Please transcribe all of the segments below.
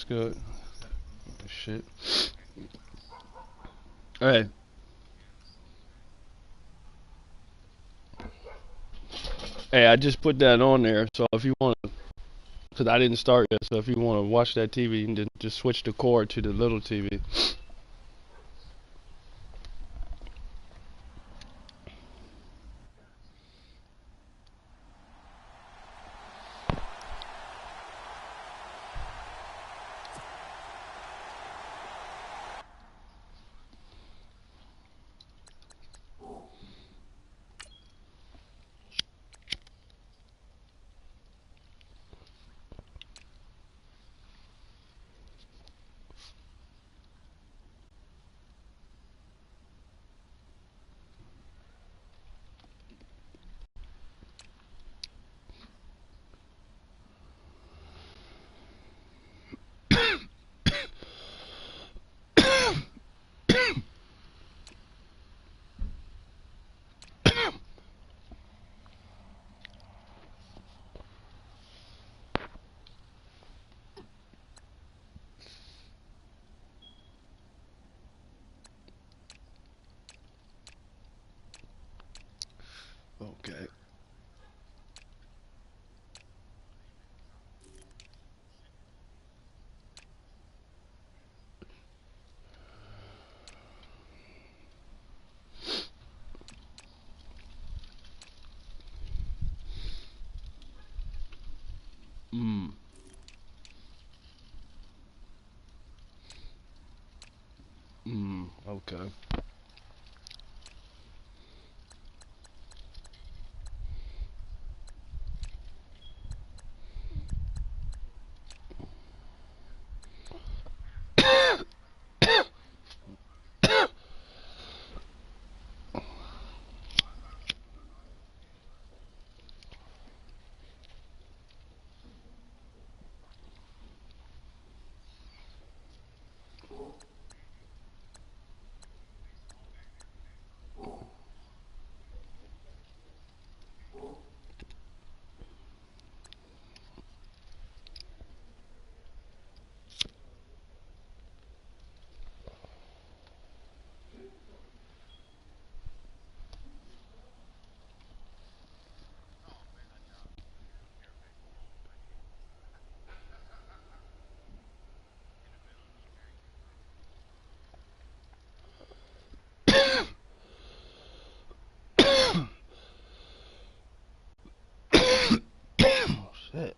What's good? Shit. Hey, hey, I just put that on there. So if you want to, because I didn't start yet. So if you want to watch that TV, you can just switch the cord to the little TV. Okay. Mm. Mm. Okay. Shit.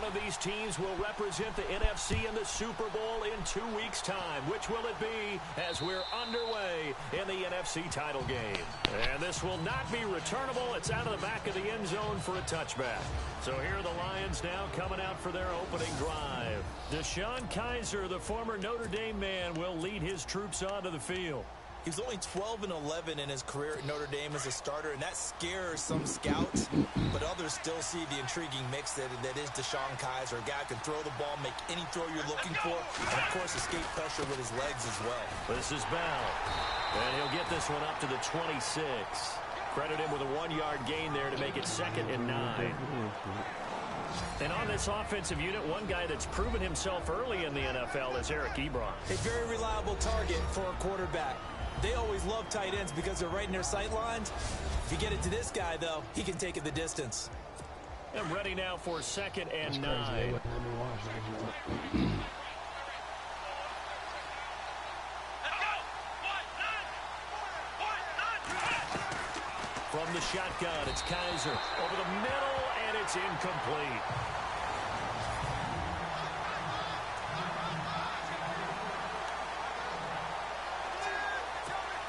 of these teams will represent the NFC in the Super Bowl in 2 weeks' time. Which will it be as we're underway in the NFC title game? And this will not be returnable. It's out of the back of the end zone for a touchback. So here are the Lions now coming out for their opening drive. DeShone Kizer, the former Notre Dame man, will lead his troops onto the field. He's only 12-11 in his career at Notre Dame as a starter, and that scares some scouts, but others still see the intriguing mix that is DeShone Kizer. A guy who can throw the ball, make any throw you're looking for, and, of course, escape pressure with his legs as well. This is Bell, and he'll get this one up to the 26. Credit him with a 1-yard gain there to make it 2nd and 9. And on this offensive unit, one guy that's proven himself early in the NFL is Eric Ebron. A very reliable target for a quarterback. They always love tight ends because they're right in their sight lines. If you get it to this guy, though, he can take it the distance. And ready now for 2nd and 9. From the shotgun, it's Kizer over the middle, and it's incomplete.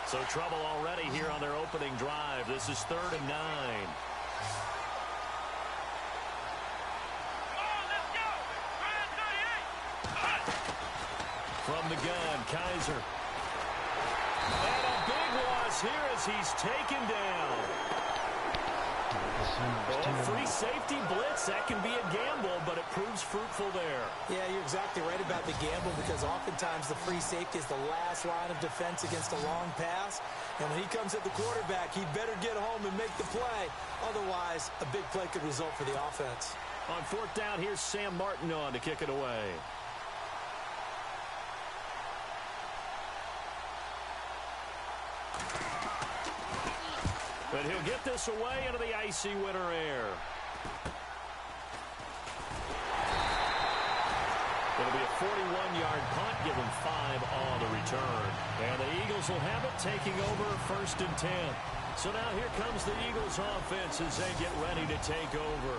So trouble already here on their opening drive. This is 3rd and 9. From the gun, Kizer. And a big loss here as he's taken down. Oh, free safety blitz, that can be a gamble, but it proves fruitful there. Yeah, you're exactly right about the gamble because oftentimes the free safety is the last line of defense against a long pass. And when he comes at the quarterback, he better get home and make the play. Otherwise, a big play could result for the offense. On 4th down, here's Sam Martin on to kick it away. But he'll get this away into the icy winter air. It'll be a 41-yard punt, give him 5 on the return. And the Eagles will have it, taking over 1st and 10. So now here comes the Eagles offense as they get ready to take over.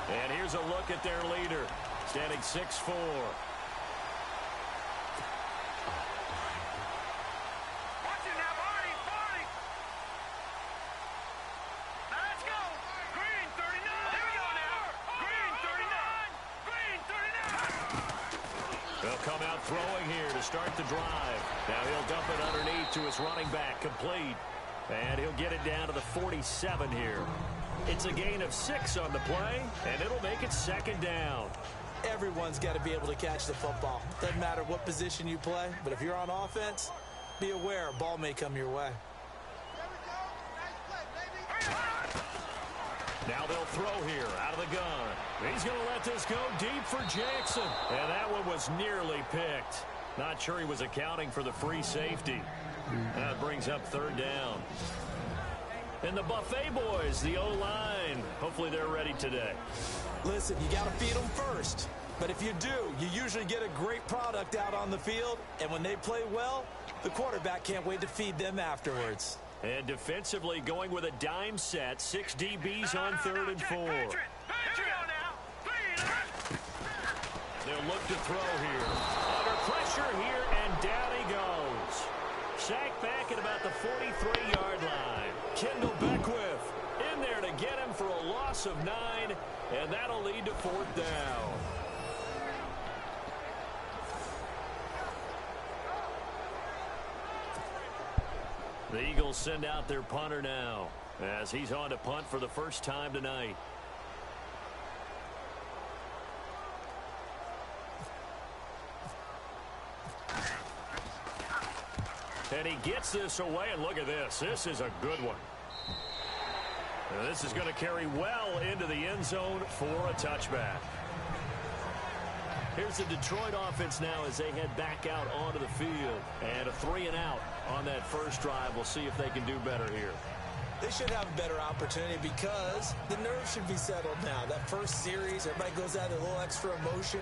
And here's a look at their leader, standing 6'4". Come out throwing here to start the drive. Now he'll dump it underneath to his running back, complete. And he'll get it down to the 47 here. It's a gain of 6 on the play, and it'll make it 2nd down. Everyone's got to be able to catch the football. Doesn't matter what position you play, but if you're on offense, be aware a ball may come your way. Now they'll throw here out of the gun. He's going to let this go deep for Jackson. And that one was nearly picked. Not sure he was accounting for the free safety. That brings up 3rd down. And the Buffet boys, the O-line, hopefully they're ready today. Listen, you got to feed them first. But if you do, you usually get a great product out on the field. And when they play well, the quarterback can't wait to feed them afterwards. And defensively going with a dime set. 6 DBs on 3rd and 4. They'll look to throw here. Under pressure here, and down he goes. Sacked back at about the 43-yard line. Kendall Beckwith in there to get him for a loss of 9, and that'll lead to 4th down. The Eagles send out their punter now as he's on to punt for the first time tonight. And he gets this away, and look at this. This is a good one. And this is going to carry well into the end zone for a touchback. Here's the Detroit offense now as they head back out onto the field. And a 3-and-out on that first drive. We'll see if they can do better here. They should have a better opportunity because the nerves should be settled now. That first series, everybody goes out with a little extra emotion.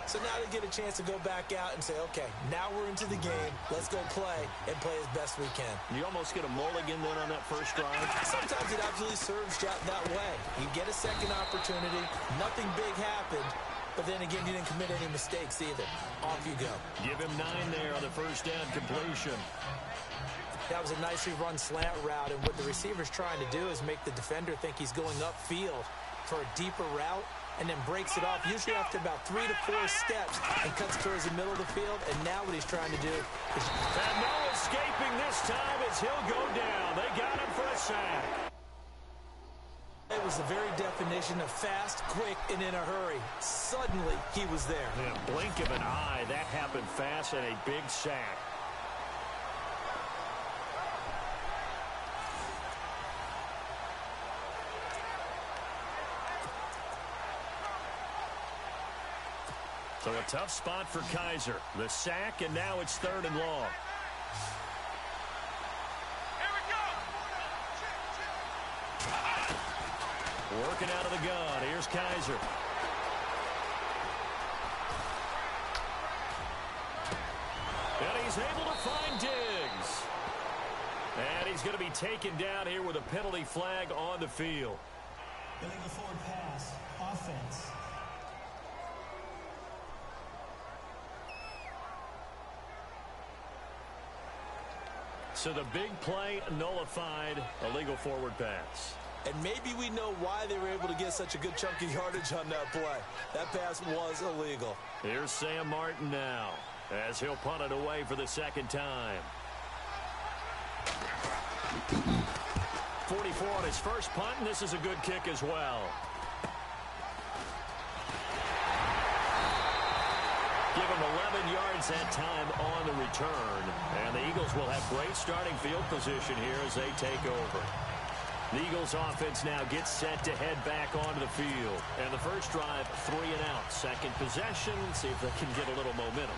So now they get a chance to go back out and say, okay, now we're into the game. Let's go play and play as best we can. You almost get a mulligan then on that first drive? Sometimes it absolutely serves that way. You get a second opportunity. Nothing big happened. but then again, you didn't commit any mistakes either. Off you go. Give him 9 there on the first down completion. That was a nicely run slant route, and what the receiver's trying to do is make the defender think he's going upfield for a deeper route, and then breaks it off, usually after about 3 to 4 steps, and cuts towards the middle of the field. And now what he's trying to do is... And no escaping this time as he'll go down. They got him for a sack. It was the very definition of fast, quick, and in a hurry. Suddenly, he was there. In a blink of an eye, that happened fast, and a big sack. So a tough spot for Kaiser. The sack, and now it's 3rd and long. Working out of the gun. Here's Kaiser. And he's able to find Diggs. And he's going to be taken down here with a penalty flag on the field. Illegal forward pass. Offense. So the big play nullified, illegal forward pass. And maybe we know why they were able to get such a good chunk of yardage on that play. That pass was illegal. Here's Sam Martin now, as he'll punt it away for the 2nd time. 44 on his first punt, and this is a good kick as well. Give him 11 yards that time on the return. And the Eagles will have great starting field position here as they take over. The Eagles offense now gets set to head back onto the field. And the first drive, 3 and out. Second possession, see if they can get a little momentum.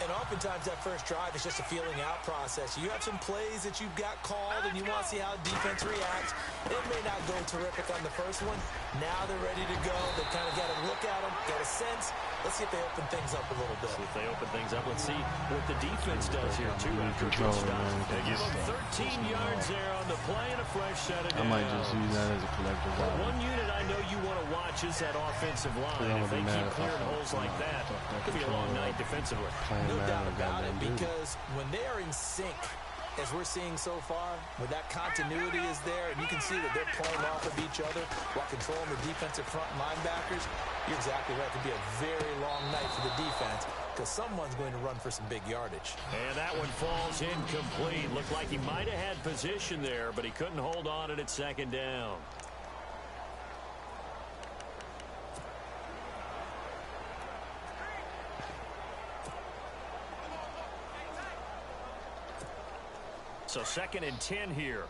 And oftentimes that first drive is just a feeling out process. You have some plays that you've got called and you want to see how defense reacts. It may not go terrific on the first one. Now they're ready to go. They've kind of got to look at them, get a sense. Let's see if they open things up a little bit. See if they open things up. Let's see what the defense does here, too, after a good stop. They give them 13 yards there on the play and a fresh set of downs. I might just use that as a collector's item. One unit I know you want to watch is that offensive line. If they keep clearing holes like that, it could be a long night defensively. No doubt about it, because when they are in sync, as we're seeing so far, when that continuity is there, and you can see that they're playing off of each other while controlling the defensive front linebackers, you're exactly right. It could be a very long night for the defense because someone's going to run for some big yardage. And that one falls incomplete. Looked like he might have had position there, but he couldn't hold on it at 2nd down. So 2nd and 10 here.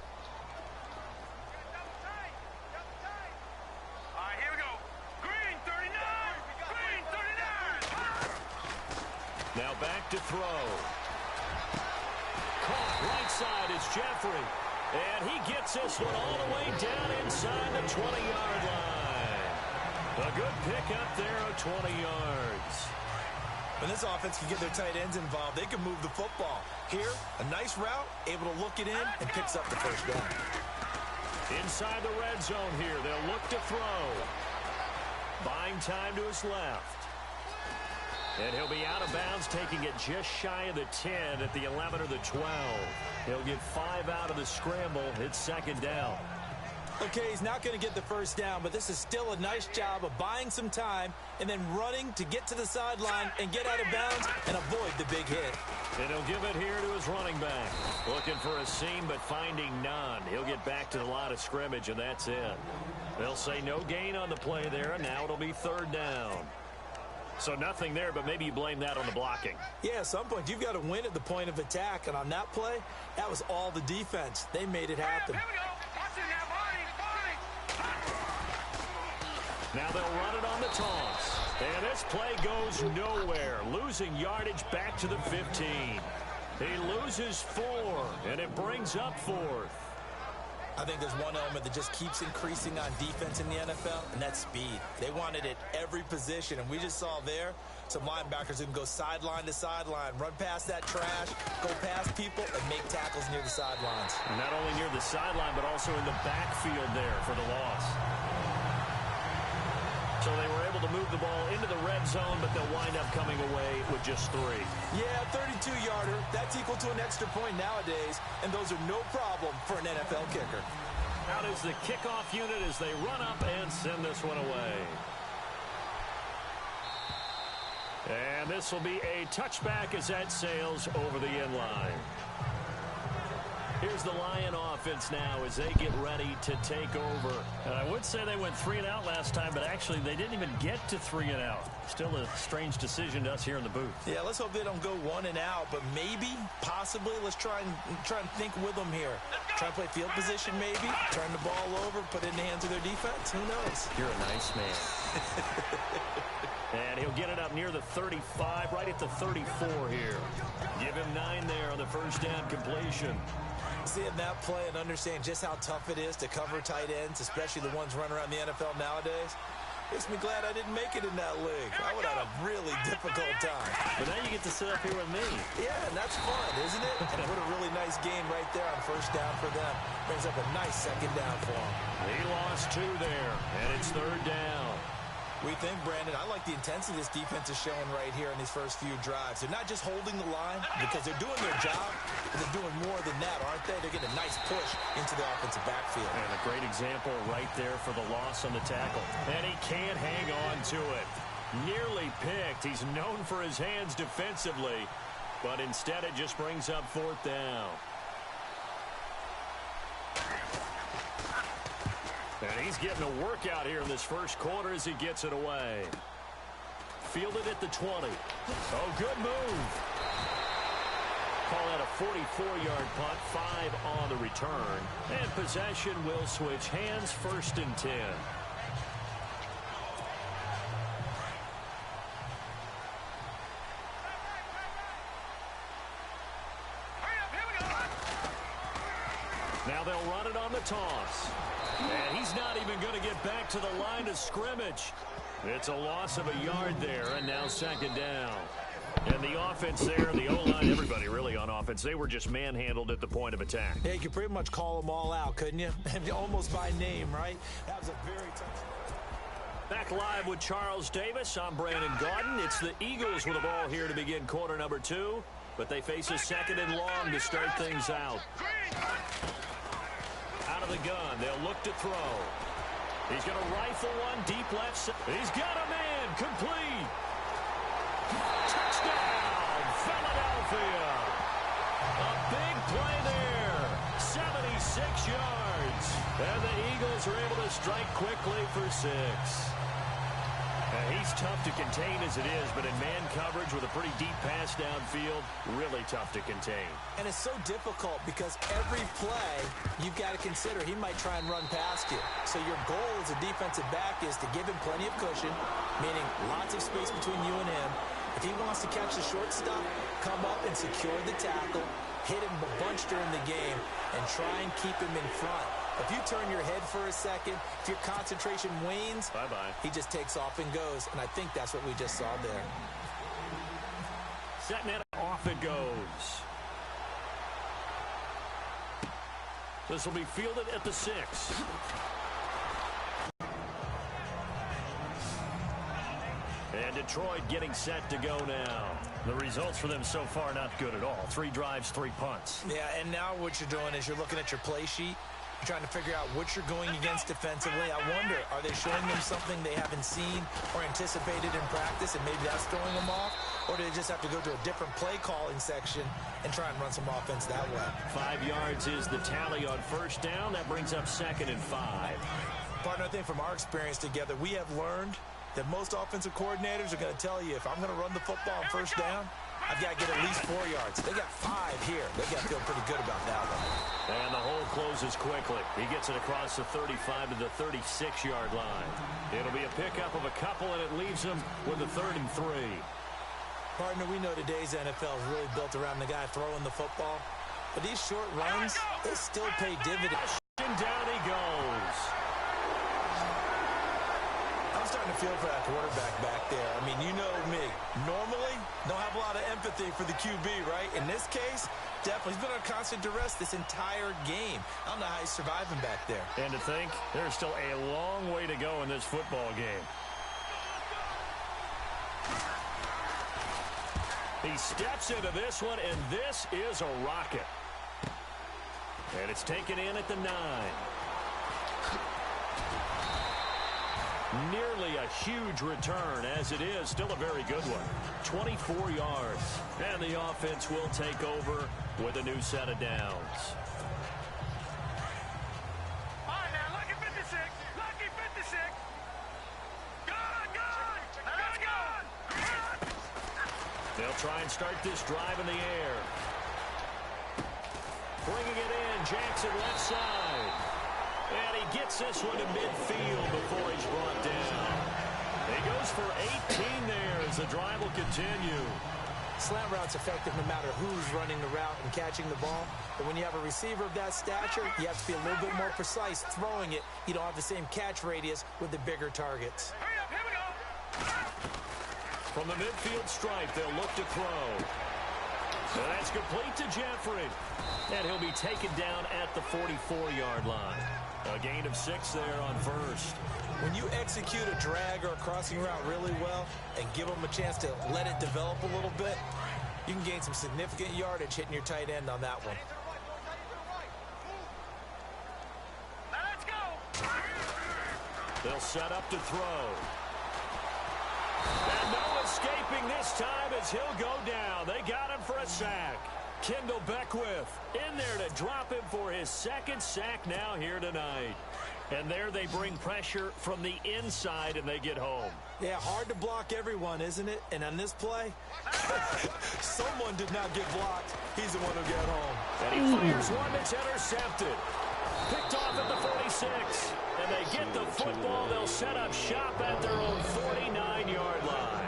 All right, here we go. Green 39. Green 39. Now back to throw. Caught right side is Jeffrey. And he gets this one all the way down inside the 20-yard line. A good pickup there of 20 yards. When this offense can get their tight ends involved, they can move the football. Here, a nice route, able to look it in, and picks up the first down. Inside the red zone here, they'll look to throw. Buying time to his left. And he'll be out of bounds, taking it just shy of the 10 at the 11 or the 12. He'll get 5 out of the scramble. It's 2nd down. Okay, he's not going to get the first down, but this is still a nice job of buying some time and then running to get to the sideline and get out of bounds and avoid the big hit. And he'll give it here to his running back. Looking for a seam, but finding none. He'll get back to the line of scrimmage, and that's it. They'll say no gain on the play there, and now it'll be 3rd down. So nothing there, but maybe you blame that on the blocking. Yeah, at some point, you've got to win at the point of attack, and on that play, that was all the defense. They made it happen. Here we go. Watch it now, Barney. Now they'll run it on the toss. And this play goes nowhere. Losing yardage back to the 15. He loses 4, and it brings up 4th. I think there's one element that just keeps increasing on defense in the NFL, and that's speed. They want it at every position, and we just saw there some linebackers who can go sideline to sideline, run past that trash, go past people, and make tackles near the sidelines. And not only near the sideline, but also in the backfield there for the loss. So they were able to move the ball into the red zone, but they'll wind up coming away with just 3. Yeah, 32-yarder. That's equal to an extra point nowadays, and those are no problem for an NFL kicker. Out is the kickoff unit as they run up and send this one away. And this will be a touchback as that sails over the end line. Here's the Lion offense now as they get ready to take over. And I would say they went 3 and out last time, but actually they didn't even get to 3 and out. Still a strange decision to us here in the booth. Yeah, let's hope they don't go 1 and out, but maybe, possibly, let's try and think with them here. Try and play field position maybe, turn the ball over, put it in the hands of their defense. Who knows? You're a nice man. And he'll get it up near the 35, right at the 34 here. Give him 9 there on the first down completion. Seeing that play and understand just how tough it is to cover tight ends, especially the ones running around the NFL nowadays, makes me glad I didn't make it in that league. I would have had a really difficult time. But now you get to sit up here with me. Yeah, and that's fun, isn't it? And what a really nice game right there on first down for them. Brings up a nice second down for them. He lost 2 there, and it's third down. We think, Brandon, I like the intensity this defense is showing right here in these first few drives. They're not just holding the line because they're doing their job, but they're doing more than that, aren't they? They're getting a nice push into the offensive backfield. And a great example right there for the loss on the tackle. And he can't hang on to it. Nearly picked. He's known for his hands defensively, but instead it just brings up fourth down. And he's getting a workout here in this first quarter as he gets it away. Fielded at the 20. Oh, good move. Call that a 44-yard punt, 5 on the return. And possession will switch hands, first and 10. Now they'll run it on the toss. And he's not even going to get back to the line of scrimmage. It's a loss of a yard there, and now second down. And the offense there, the O-line, everybody really on offense, they were just manhandled at the point of attack. Yeah, you could pretty much call them all out, couldn't you? Almost by name, right? That was a very tough. Back live with Charles Davis. I'm Brandon Gaudin. It's the Eagles with the ball here to begin quarter number 2. But they face a second and long to start things out. Out of the gun, they'll look to throw. He's going to rifle one deep left side. He's got a man, complete. Touchdown, Philadelphia. A big play there, 76 yards. And the Eagles are able to strike quickly for 6. He's tough to contain as it is, but in man coverage with a pretty deep pass downfield, really tough to contain. And it's so difficult because every play you've got to consider he might try and run past you. So your goal as a defensive back is to give him plenty of cushion, meaning lots of space between you and him. If he wants to catch the short stuff, come up and secure the tackle, hit him a bunch during the game, and try and keep him in front. If you turn your head for a second, if your concentration wanes, he just takes off and goes. And I think that's what we just saw there. Setting it off it goes. This will be fielded at the 6. And Detroit getting set to go now. The results for them so far not good at all. 3 drives, 3 punts. Yeah, and now what you're doing is you're looking at your play sheet. You're trying to figure out what you're going against defensively. I wonder, are they showing them something they haven't seen or anticipated in practice, and maybe that's throwing them off? Or do they just have to go to a different play calling section and try and run some offense that way? 5 yards is the tally on first down. That brings up second and 5. Partner, I think from our experience together, we have learned that most offensive coordinators are going to tell you, if I'm going to run the football on first down, I've got to get at least 4 yards. They got 5 here. They got to feel pretty good about that one. And the hole closes quickly. He gets it across the 35 to the 36-yard line. It'll be a pickup of a couple, and it leaves him with a 3rd and 3. Partner, we know today's NFL is really built around the guy throwing the football. But these short runs, they still pay dividends. And down he goes. I'm starting to feel for that quarterback back there. I mean, you know me. Normally, don't have a lot of empathy for the QB, right? In this case, definitely. He's been under constant duress this entire game. I don't know how he's surviving back there. And to think, there's still a long way to go in this football game. He steps into this one, and this is a rocket. And it's taken in at the 9. Nearly a huge return, as it is still a very good one. 24 yards. And the offense will take over with a new set of downs. All right, now, lucky 56. Lucky 56. Good, good. Let's go. They'll try and start this drive in the air. Bringing it in, Jackson left side. And he gets this one to midfield before he's brought down. He goes for 18 there as the drive will continue. Slant route's effective no matter who's running the route and catching the ball. But when you have a receiver of that stature, you have to be a little bit more precise throwing it. You don't have the same catch radius with the bigger targets. Hurry up, here we go. From the midfield stripe, they'll look to throw. So that's complete to Jeffrey. And he'll be taken down at the 44-yard line. A gain of 6 there on first. When you execute a drag or a crossing route really well and give them a chance to let it develop a little bit, you can gain some significant yardage hitting your tight end on that one. Let's go. They'll set up to throw. And no escaping this time as he'll go down. They got him for a sack. Kendall Beckwith in there to drop him for his second sack now here tonight. And there they bring pressure from the inside and they get home. Yeah, hard to block everyone, isn't it? And on this play, someone did not get blocked. He's the one who got home. And he fires one that's intercepted. Picked off at the 46. And they get the football. They'll set up shop at their own 49-yard line.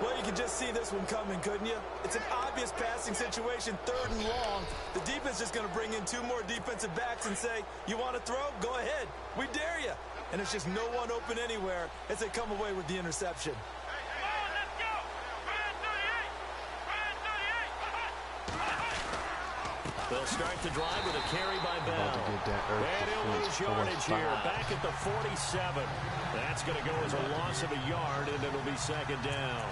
Well, you can just see this one coming, couldn't you? It's an obvious passing situation, 3rd and long. The defense is going to bring in 2 more defensive backs and say, you want to throw? Go ahead. We dare you. And it's just no one open anywhere as they come away with the interception. Come on, let's go. Brand 38. Brand 38. They'll start the drive with a carry by Bell. About to get that earth And he'll lose defense yardage here. 45. Back at the 47. That's going to go as a loss of a yard, and it'll be 2nd down.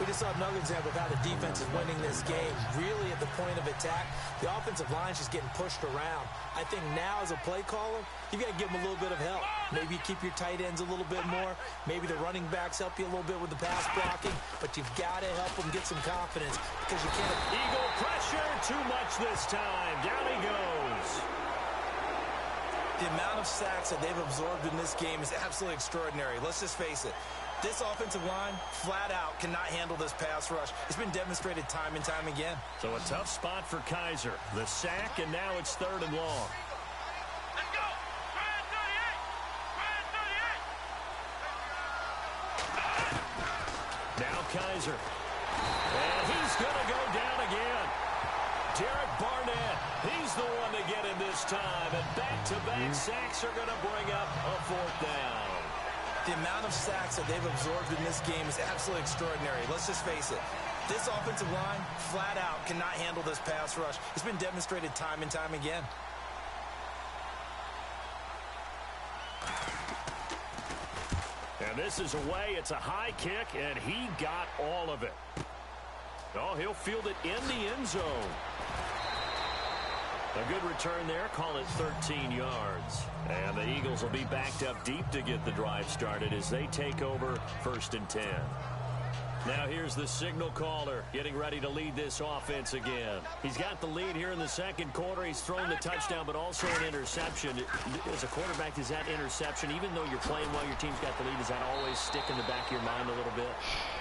We just saw another example of how the defense is winning this game. Really at the point of attack, the offensive line's just getting pushed around. I think now as a play caller, you've got to give them a little bit of help. Maybe you keep your tight ends a little bit more. Maybe the running backs help you a little bit with the pass blocking. But you've got to help them get some confidence because you can't. Eagle pressure, too much this time. Down he goes. The amount of sacks that they've absorbed in this game is absolutely extraordinary. Let's just face it. This offensive line, flat out, cannot handle this pass rush. It's been demonstrated time and time again. So a tough spot for Kaiser. The sack, and now it's 3rd and long. Let's go. Brand 38. Brand 38. Now Kaiser. And he's going to go down again. Derek Barnett, he's the one to get him this time. And back-to-back sacks are going to bring up a 4th down. The amount of sacks that they've absorbed in this game is absolutely extraordinary. Let's just face it. This offensive line, flat out, cannot handle this pass rush. It's been demonstrated time and time again. And this is away. It's a high kick, and he got all of it. Oh, he'll field it in the end zone. A good return there. Call it 13 yards. And the Eagles will be backed up deep to get the drive started as they take over 1st and 10. Now here's the signal caller getting ready to lead this offense again. He's got the lead here in the 2nd quarter. He's thrown the touchdown, but also an interception. As a quarterback, is that interception, even though you're playing while your team's got the lead, does that always stick in the back of your mind a little bit?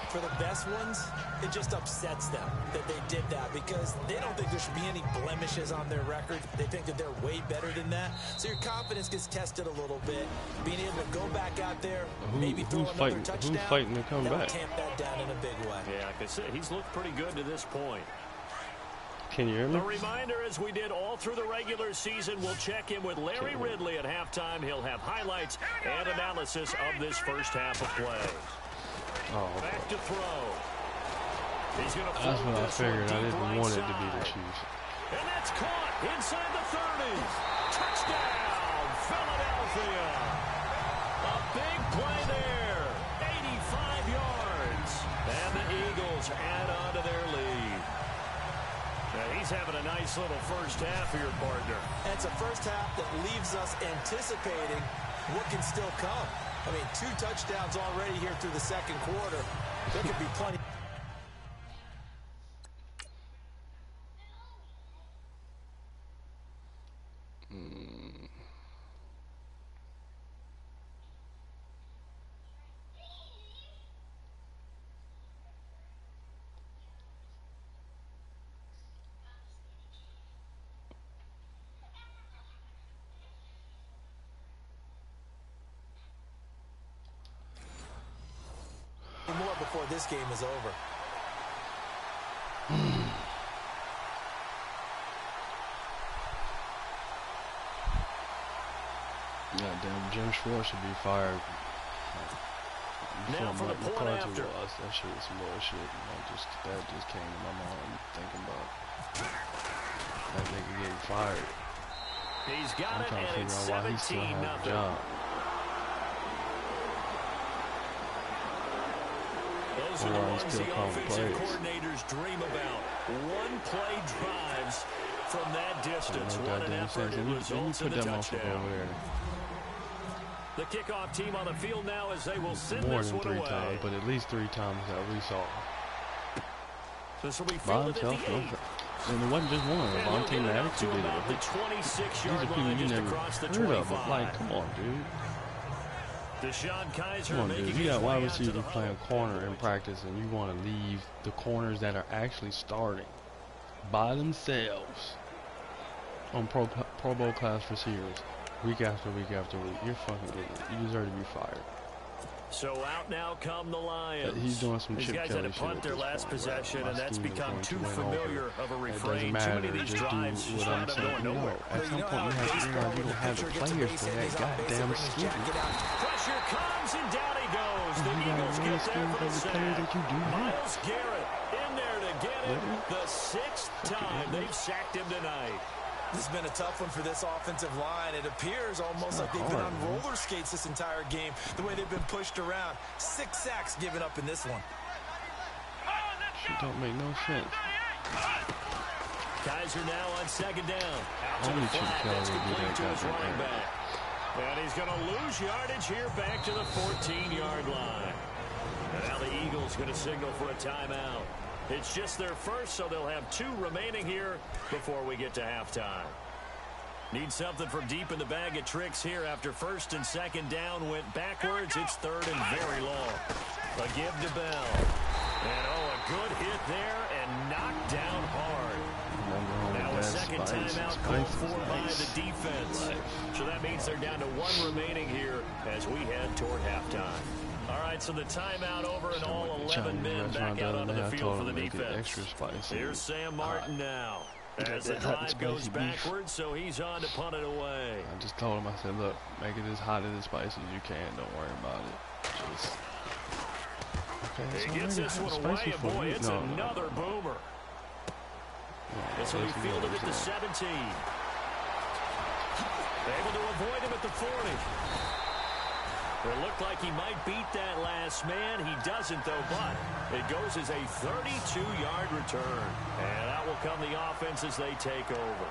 For the best ones, it just upsets them that they did that because they don't think there should be any blemishes on their record. They think that they're way better than that. So your confidence gets tested a little bit. Being able to go back out there, maybe throw another touchdown, who's fighting to come that'll back? tamp that down in a big way. Yeah, like I said, he's looked pretty good to this point. Can you hear me? A reminder, as we did all through the regular season, we'll check in with Larry Ridley at halftime. He'll have highlights and analysis of this first half of play. Oh, Back to throw. He's going to that's what I figured. I didn't want it to be the Chiefs. And that's caught inside the 30s. Touchdown, Philadelphia. A big play there. 85 yards. And the Eagles add on He's having a nice little first half here, partner. And it's a first half that leaves us anticipating what can still come. I mean, 2 touchdowns already here through the second quarter. There could be plenty. More before this game is over. Goddamn, Jim Schwartz should be fired. Now for the point after. That shit was some bullshit. That just came to my mind thinking about that nigga getting fired. He's got I'm it, trying to and it's figure out why he still has a 17-0. job. Those are the ones the offensive coordinators dream about. One-play drives from that distance. What an effort. It results in the touchdown. The kickoff team on the field now as they will send this one away. More than 3 times, but at least 3 times that we saw. This will be fielded at the 8. And it wasn't just one. Vontae Maddox did it. The 26-yard People line you just never across the heard 25. of. Like, come on, dude. Deshaun Kaiser Come on, making dude. his You got way wide out to receivers the playing corner in practice, and you want to leave the corners that are actually starting by themselves on Pro Bowl class receivers week after week after week. You're fucking idiot. You deserve to be fired. So out now come the Lions. He's doing some These Chip guys Kelly had to punt shit their at this last point, possession, right? and that's become too familiar of a It refrain. doesn't Too many matter. of these Just drives do just what I'm wind up saying. going nowhere. At some point, you have to realize you don't have the players for that goddamn scheme. Pressure comes, and down he goes. The You gotta Eagles run get the scheme there for for the the sack. players that you do have. Myles Garrett in there to get it. The 6th time they've sacked him tonight. This has been a tough one for this offensive line. It appears almost like they've been on roller skates this entire game, the way they've been pushed around. 6 sacks given up in this one. Shit don't make no sense. Kaiser now on 2nd down. Out to Only the Chip flat. Kelly That's would do complete that to his goddamn running thing. back. And he's going to lose yardage here back to the 14-yard line. And now the Eagles going to signal for a timeout. It's just their first, so they'll have 2 remaining here before we get to halftime. Need something from deep in the bag of tricks here after 1st and 2nd down went backwards. It's 3rd and very long. A give to Bell. And a good hit there and knocked down hard. Now a second timeout called for by the defense. So that means they're down to 1 remaining here as we head toward halftime. All right, so the timeout over and all 11 men back out onto the field for the defense. Here's Sam Martin now. As the drive goes backwards, so he's on to punt it away. I just told him, I said, look, make it as hot and as spicy as you can. Don't worry about it. Just... Okay, he gets this one away, and boy, it's another boomer. This will be fielded at the 17. Able to avoid him at the 40. It looked like he might beat that last man. He doesn't, though, but it goes as a 32-yard return. And out will come the offense as they take over.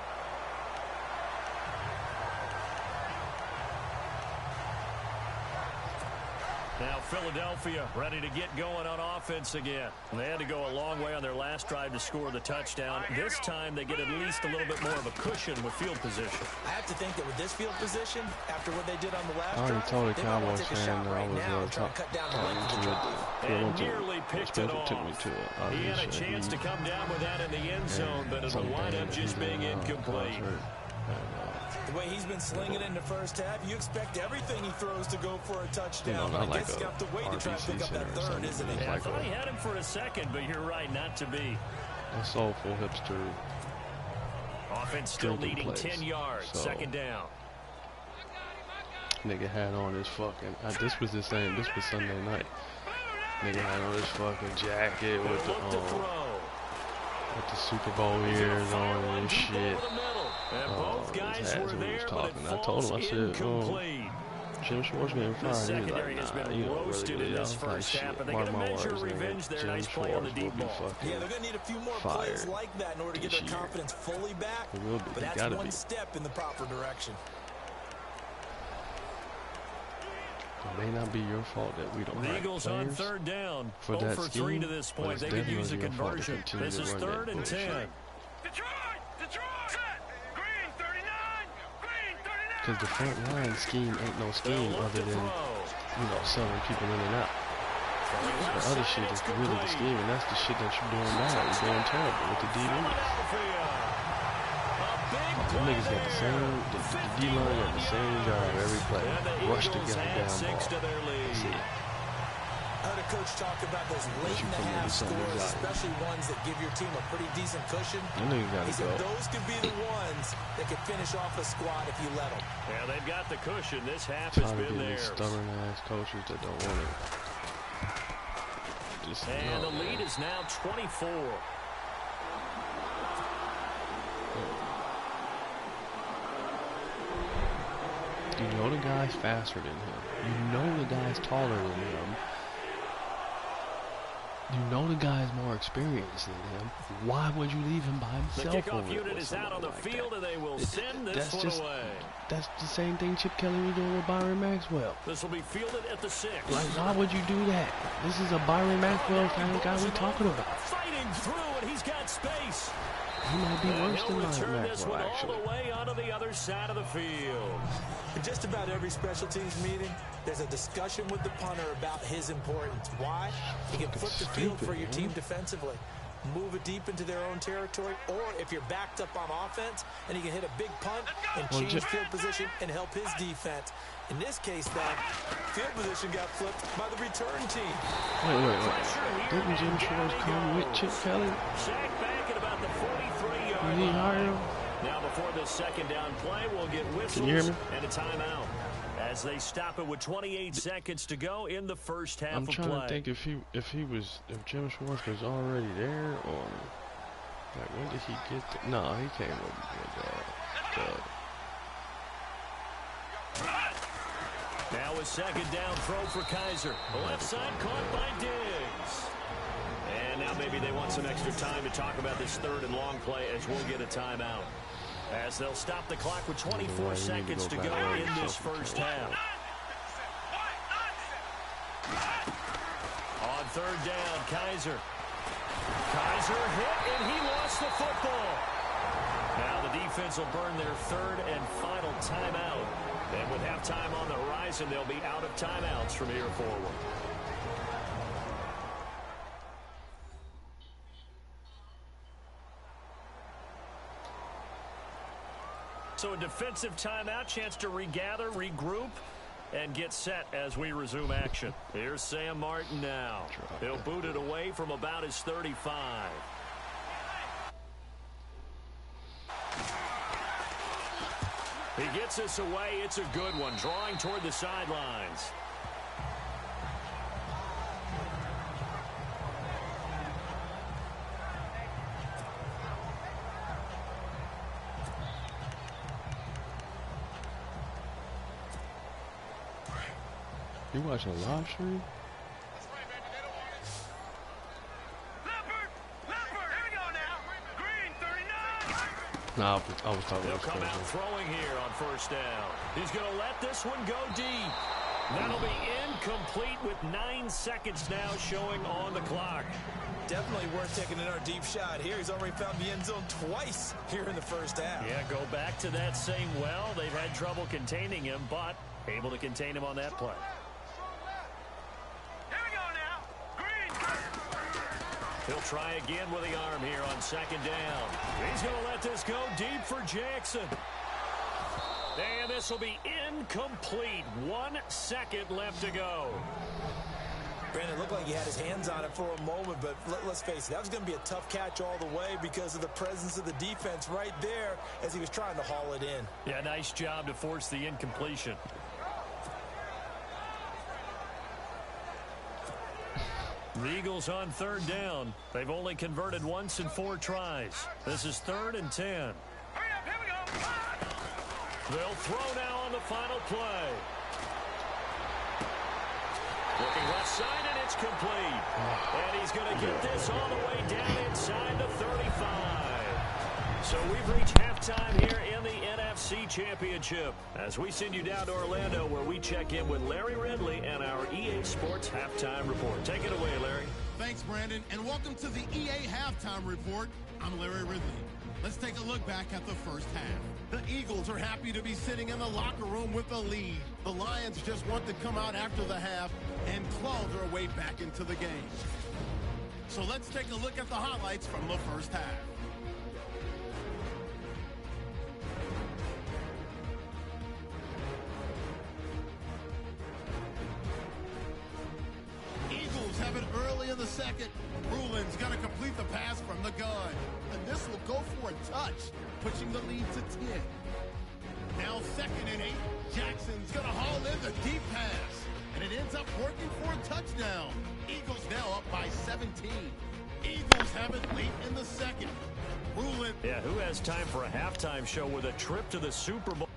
Now Philadelphia ready to get going on offense again. They had to go a long way on their last drive to score the touchdown. This time they get at least a little bit more of a cushion with field position. I have to think that with this field position, after what they did on the last I already drive, told the they might want Cowboys to take a fan shot that I right was now and try to cut down the length of the drive. And nearly picked it off. Took me to it. He had a chance to come down with that in the end zone, but it'll wind up just being incomplete. The way he's been slinging in the first half, you expect everything he throws to go for a touchdown. Not I like guess you have to wait to try to pick up that third, isn't it? Yeah, I thought he had him for a second, but you're right, not to be. A soulful hipster. Offense still needing 10 yards, so, 2nd down. Nigga had on his fucking. This was the same. This was Sunday night. Nigga had on his fucking jacket with the Super Bowl ears on and shit. And both guys were there, but it I told him, I said, incomplete. Jim Schwartz getting The fired. secondary He was has like, nah, been you know, roasted really, in I this was like, first half, shit, and they mark get a my measure words, of nigga. revenge there. Jim Nice play on the Schwartz deep will be ball. fucking Yeah, they're going to need a few more fired plays like that in order to get this their year. confidence fully back. He will be. But He that's gotta one be. step in the proper direction. It may not be your fault that we don't The have Eagles on players third down. for 0 that for 3 scheme, to this but point. it's They could use a definitely your fault to conversion. continue This to is run third that and bullshit. 10. Detroit! Detroit! Set! Green 39! Green 39! Because the front line scheme ain't no scheme They'll look other to than, throw. you know, selling people in and out. The other shit is really the scheme, and that's the shit that you're doing now. You're doing terrible with the DB. Them niggas got the same, the D-line got the same job every play. Rush the goddamn ball. That's it. I heard a coach talk about those late in the half scores, especially ones that give your team a pretty decent cushion. He said those could be the ones that could finish off a squad if you let them. Yeah, they've got the cushion. This half has been theirs. Stubborn ass coaches that don't want it. And the lead is now 24. You know the guy's faster than him. You know the guy's taller than him. You know the guy's more experienced than him. Why would you leave him by himself? The kickoff unit is out on the field, and they will send this one away. That's the same thing Chip Kelly was doing with Byron Maxwell. This will be fielded at the 6. Like, why would you do that? This is a Byron Maxwell kind of guy we're talking about. Fighting through, and he's got space. He might be worse than Byron Maxwell, this one actually. all the way onto the other side of the field. In just about every special teams meeting, there's a discussion with the punter about his importance. Why? He can flip the field for your team defensively, move it deep into their own territory, or if you're backed up on offense, and he can hit a big punt and change field position and help his defense. In this case, that field position got flipped by the return team. Wait. Didn't Jim Schwartz come with Chip Kelly? Sack back at about the 43-yard Did he hire him? Now before this second down play, we'll get whistles Can you hear me? and a timeout as they stop it with 28 seconds to go in the first half of play. I'm trying to think if Jim Schwartz was already there, or like when did he get there? No, he came with Now a second down throw for Kaiser. The left side caught by Diggs. And now maybe they want some extra time to talk about this third and long play as we'll get a timeout. As they'll stop the clock with 24 seconds to go in this first half. On third down, Kaiser. Kaiser hit, and he lost the football. Now the defense will burn their third and final timeout. And with halftime on the horizon, they'll be out of timeouts from here forward. So a defensive timeout, chance to regather, regroup, and get set as we resume action. Here's Sam Martin now. He'll boot it away from about his 35. He gets this away. It's a good one, drawing toward the sidelines. You watching a live stream? No, I was talking They'll about come out throwing here on first down. He's going to let this one go deep. That'll be incomplete with 9 seconds now showing on the clock. Definitely worth taking another deep shot here. He's already found the end zone twice here in the first half. Yeah, go back to that same well. They've had trouble containing him, but able to contain him on that play. He'll try again with the arm here on second down. He's going to let this go deep for Jackson. And this will be incomplete. 1 second left to go. Brandon, it looked like he had his hands on it for a moment, but let's face it, that was going to be a tough catch all the way because of the presence of the defense right there as he was trying to haul it in. Yeah, nice job to force the incompletion. The Eagles on third down. They've only converted once in 4 tries. This is 3rd and 10. Hurry up, here we go. They'll throw now on the final play. Looking left side, and it's complete. And he's going to get this all the way down inside the 35. So we've reached halftime here in the NFC Championship as we send you down to Orlando where we check in with Larry Ridley and our EA Sports Halftime Report. Take it away, Larry. Thanks, Brandon, and welcome to the EA Halftime Report. I'm Larry Ridley. Let's take a look back at the first half. The Eagles are happy to be sitting in the locker room with a lead. The Lions just want to come out after the half and claw their way back into the game. So let's take a look at the highlights from the first half. Eagles have it early in the second. Rulin's going to complete the pass from the gun. And this will go for a touch, pushing the lead to 10. Now 2nd and 8. Jackson's going to haul in the deep pass. And it ends up working for a touchdown. Eagles now up by 17. Eagles have it late in the second. Rulin. Yeah, who has time for a halftime show with a trip to the Super Bowl?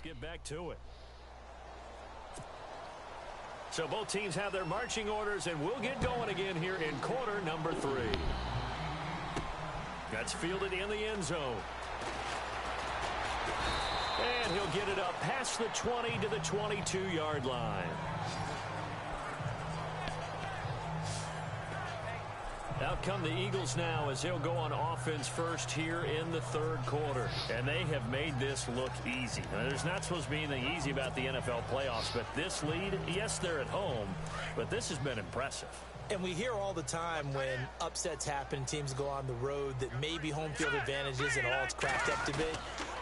let's get back to it. So both teams have their marching orders, and we'll get going again here in quarter number 3. That's fielded in the end zone. And he'll get it up past the 20 to the 22-yard line. Out come the Eagles now as they'll go on offense first here in the third quarter. And they have made this look easy. Now, there's not supposed to be anything easy about the NFL playoffs, but this lead, yes, they're at home, but this has been impressive. And we hear all the time when upsets happen, teams go on the road, that maybe home field advantage isn't all it's cracked up to be.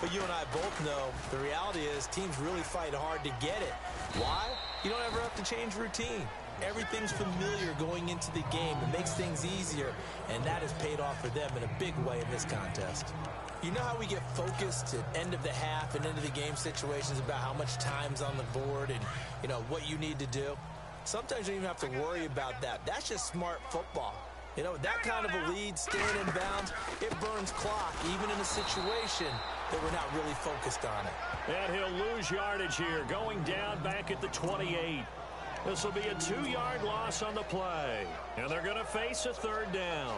But you and I both know the reality is teams really fight hard to get it. Why? You don't ever have to change routine. Everything's familiar going into the game. It makes things easier, and that has paid off for them in a big way in this contest. You know how we get focused at end of the half and into the game situations about how much time's on the board and, you know, what you need to do? Sometimes you don't even have to worry about that. That's just smart football. You know, that kind of a lead, staying in bounds, it burns clock, even in a situation that we're not really focused on it. And he'll lose yardage here, going down back at the 28. This will be a 2-yard loss on the play. And they're going to face a third down.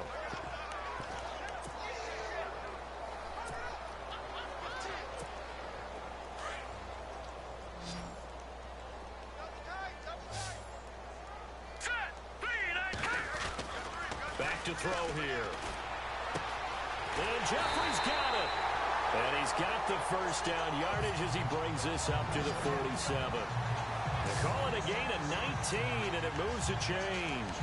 Back to throw here. And Jeffrey's got it. And he's got the first down yardage as he brings this up to the 47. They call it a gain of 19, and it moves the chains.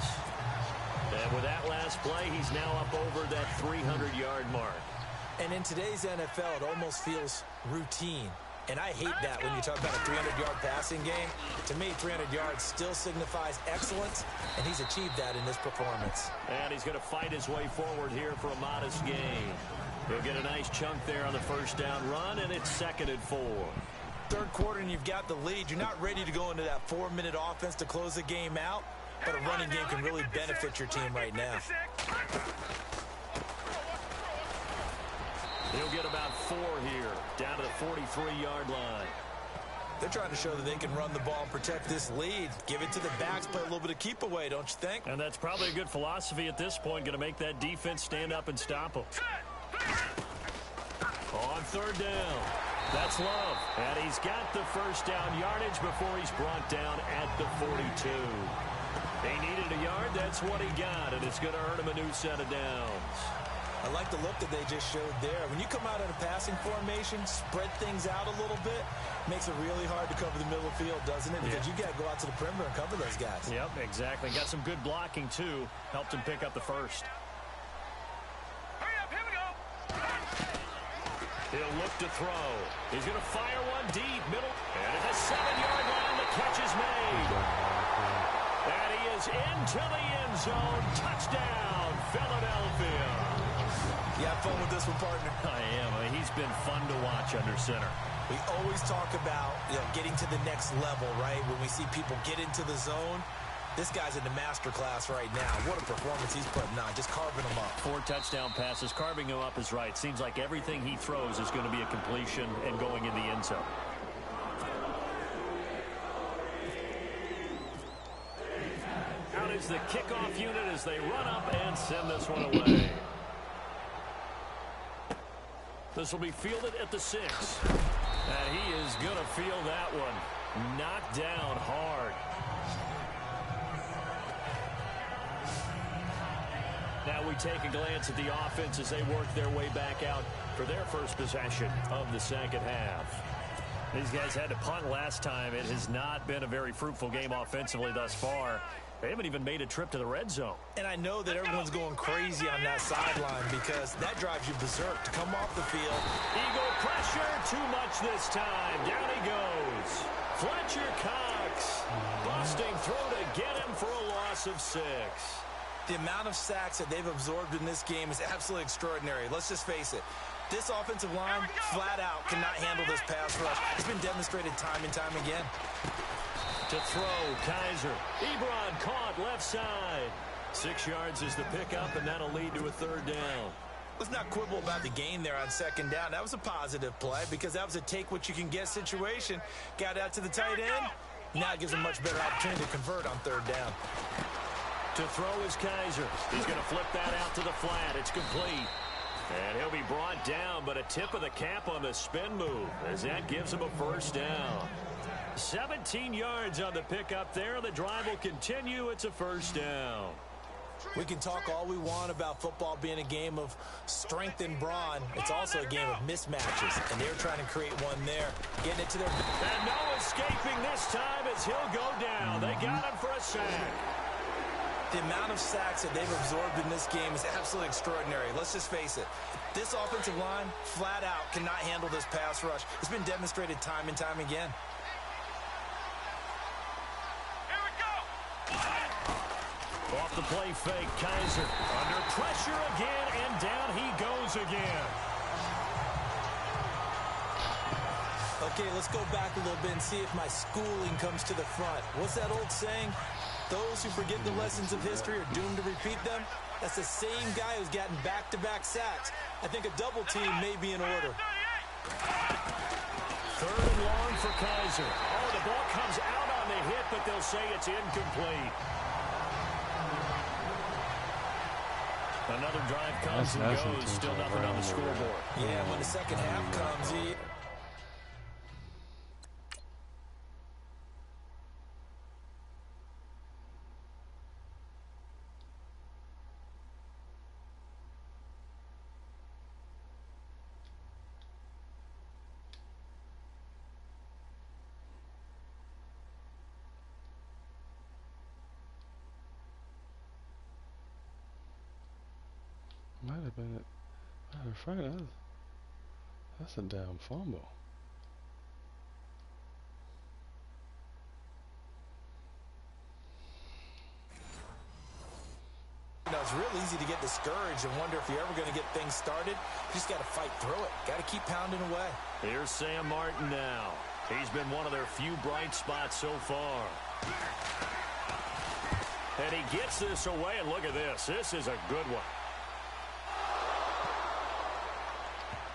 And with that last play, he's now up over that 300-yard mark. And in today's NFL, it almost feels routine. And I hate that when you talk about a 300-yard passing game. To me, 300 yards still signifies excellence, and he's achieved that in this performance. And he's going to fight his way forward here for a modest gain. He'll get a nice chunk there on the first down run, and it's 2nd and 4. Third quarter, and you've got the lead. You're not ready to go into that 4-minute offense to close the game out, but a running game can really benefit your team right now. He'll get about 4 here, down to the 43-yard line. They're trying to show that they can run the ball and protect this lead. Give it to the backs, play a little bit of keep away, don't you think? And that's probably a good philosophy at this point, going to make that defense stand up and stop them. On third down, that's Love. And he's got the first down yardage before he's brought down at the 42. He needed a yard, that's what he got, and it's going to earn him a new set of downs. I like the look that they just showed there. When you come out in a passing formation, spread things out a little bit, makes it really hard to cover the middle of the field, doesn't it? Because you got to go out to the perimeter and cover those guys. Yep, exactly. Got some good blocking, too. Helped him pick up the first. Hurry up, here we go. He'll look to throw. He's going to fire one deep, middle. And at the 7-yard line, the catch is made. And he is into the end zone. Touchdown, Philadelphia. You have fun with this one, partner? I am. I mean, he's been fun to watch under center. We always talk about, getting to the next level, right? When we see people get into the zone, this guy's in the master class right now. What a performance he's putting on, just carving them up. 4 touchdown passes. Carving him up is right. Seems like everything he throws is going to be a completion and going in the end zone. Out is the kickoff unit as they run up and send this one away. This will be fielded at the 6. And he is going to feel that one. Knocked down hard. Now we take a glance at the offense as they work their way back out for their first possession of the second half. These guys had to punt last time. It has not been a very fruitful game offensively thus far. They haven't even made a trip to the red zone. And I know that everyone's going crazy on that sideline because that drives you berserk to come off the field. Eagle pressure, too much this time. Down he goes. Fletcher Cox busting through to get him for a loss of 6. The amount of sacks that they've absorbed in this game is absolutely extraordinary. Let's just face it. This offensive line, flat out, cannot handle this pass rush. It's been demonstrated time and time again. To throw, Kaiser. Ebron caught left side. 6 yards is the pickup, and that'll lead to a third down. Let's not quibble about the gain there on second down. That was a positive play because that was a take-what-you-can-get situation. Got out to the tight end. Now it gives him much better opportunity to convert on third down. To throw is Kaiser. He's going to flip that out to the flat. It's complete. And he'll be brought down, but a tip of the cap on the spin move as that gives him a first down. 17 yards on the pickup there. The drive will continue. It's a first down. We can talk all we want about football being a game of strength and brawn. It's also a game of mismatches, and they're trying to create one there. Getting it to their... And no escaping this time as he'll go down. They got him for a sack. The amount of sacks that they've absorbed in this game is absolutely extraordinary. Let's just face it. This offensive line, flat out, cannot handle this pass rush. It's been demonstrated time and time again. Off the play fake, Kaiser under pressure again, and down he goes again. Okay, let's go back a little bit and see if my schooling comes to the front. What's that old saying? Those who forget the lessons of history are doomed to repeat them. That's the same guy who's gotten back-to-back sacks. I think a double team may be in order. Third and long for Kaiser. Oh, the ball comes out on the hit, but they'll say it's incomplete. Another drive comes and goes. Still nothing on the scoreboard. Yeah, when the second half comes, Might have been it. Matter of fact, that's a damn fumble. It's real easy to get discouraged and wonder if you're ever going to get things started. You just got to fight through it. Got to keep pounding away. Here's Sam Martin now. He's been one of their few bright spots so far. And he gets this away, and look at this. This is a good one.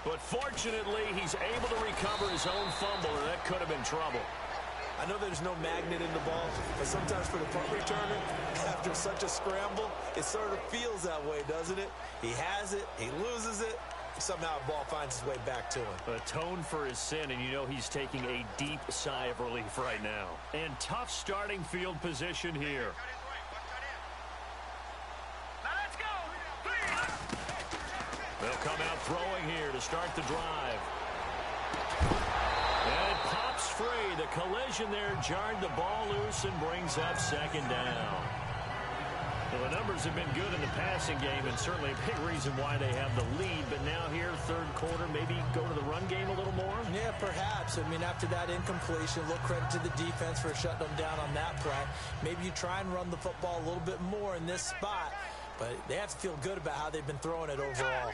But fortunately, he's able to recover his own fumble, or that could have been trouble. I know there's no magnet in the ball, but sometimes for the punt returner, after such a scramble, it sort of feels that way, doesn't it? He has it, he loses it, somehow the ball finds its way back to him. Atone for his sin, and you know he's taking a deep sigh of relief right now. And tough starting field position here. They'll come out throwing here to start the drive. And it pops free. The collision there jarred the ball loose and brings up second down. Well, the numbers have been good in the passing game, and certainly a big reason why they have the lead. But now here, third quarter, maybe go to the run game a little more? Yeah, perhaps. I mean, after that incompletion, a little credit to the defense for shutting them down on that play. Maybe you try and run the football a little bit more in this spot. But they have to feel good about how they've been throwing it overall.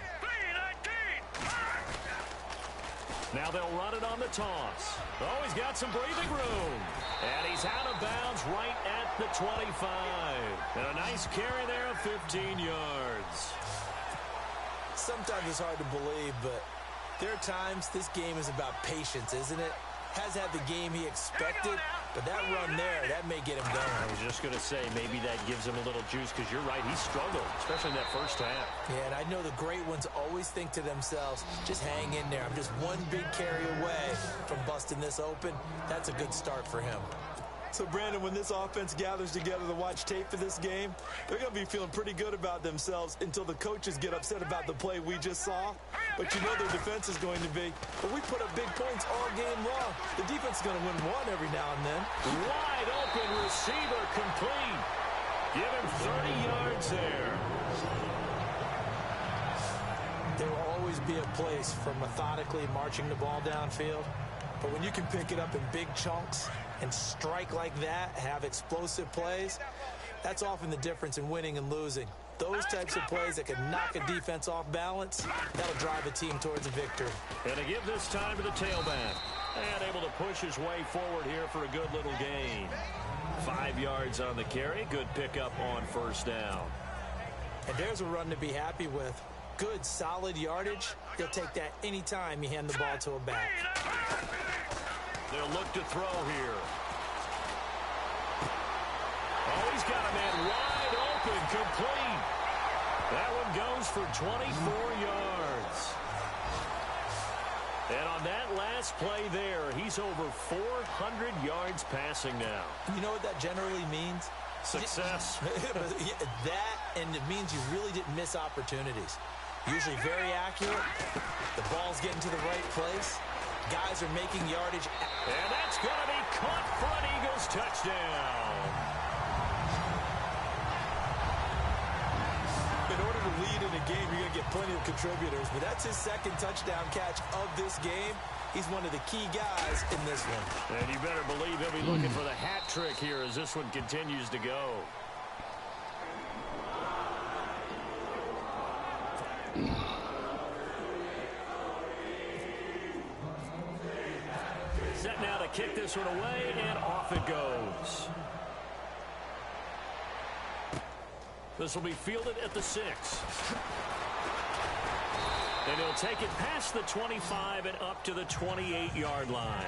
Now they'll run it on the toss. Oh, he's got some breathing room. And he's out of bounds right at the 25. And a nice carry there of 15 yards. Sometimes it's hard to believe, but there are times this game is about patience, isn't it? Has had the game he expected, but that run there, that may get him going. I was just going to say, maybe that gives him a little juice, because you're right, he struggled, especially in that first half. Yeah, and I know the great ones always think to themselves, just hang in there. I'm just one big carry away from busting this open. That's a good start for him. So, Brandon, when this offense gathers together to watch tape for this game, they're going to be feeling pretty good about themselves until the coaches get upset about the play we just saw. But you know their defense is going to be. But we put up big points all game long. The defense is going to win one every now and then. Wide open receiver complete. Give him 30 yards there. There will always be a place for methodically marching the ball downfield. But when you can pick it up in big chunks and strike like that, have explosive plays, that's often the difference in winning and losing. Those types of plays that can knock a defense off balance, that'll drive a team towards a victory. And to give this time to the tailback. And able to push his way forward here for a good little gain. 5 yards on the carry. Good pickup on first down. And there's a run to be happy with. good, solid yardage, he'll take that anytime you hand the ball to a back. They'll look to throw here. Oh, he's got a man wide open, complete. That one goes for 24 yards. And on that last play there, he's over 400 yards passing now. You know what that generally means? Success. That, and it means you really didn't miss opportunities. Usually very accurate. The ball's getting to the right place. Guys are making yardage. And that's going to be caught for an Eagles touchdown. In order to lead in a game, you're going to get plenty of contributors, but that's his second touchdown catch of this game. He's one of the key guys in this one. And you better believe he'll be looking for the hat trick here as this one continues to go. Set now to kick this one away, and off it goes. This will be fielded at the 6. And he'll take it past the 25 and up to the 28-yard line.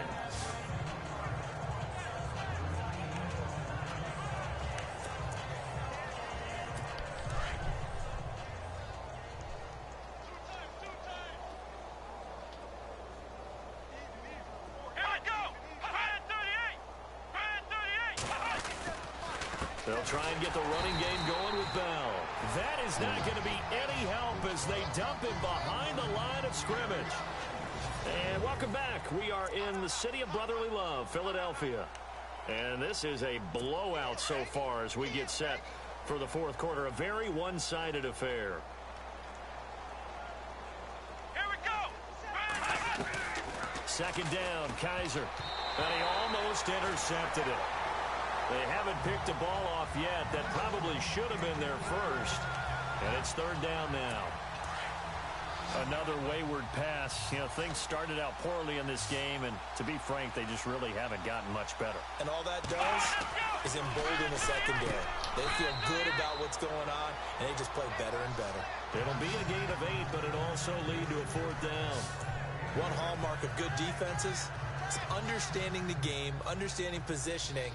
They'll try and get the running game going with Bell. That is not going to be any help as they dump him behind the line of scrimmage. And welcome back. We are in the city of brotherly love, Philadelphia. And this is a blowout so far as we get set for the fourth quarter. A very one-sided affair. Here we go. Second down, Kaiser. And he almost intercepted it. They haven't picked a ball off yet. That probably should have been their first. And it's third down now. Another wayward pass. You know, things started out poorly in this game, and to be frank, they just really haven't gotten much better. And all that does is embolden the secondary. They feel good about what's going on, and they just play better and better. It'll be a gain of 8, but it'll also lead to a fourth down. One hallmark of good defenses is understanding the game, understanding positioning,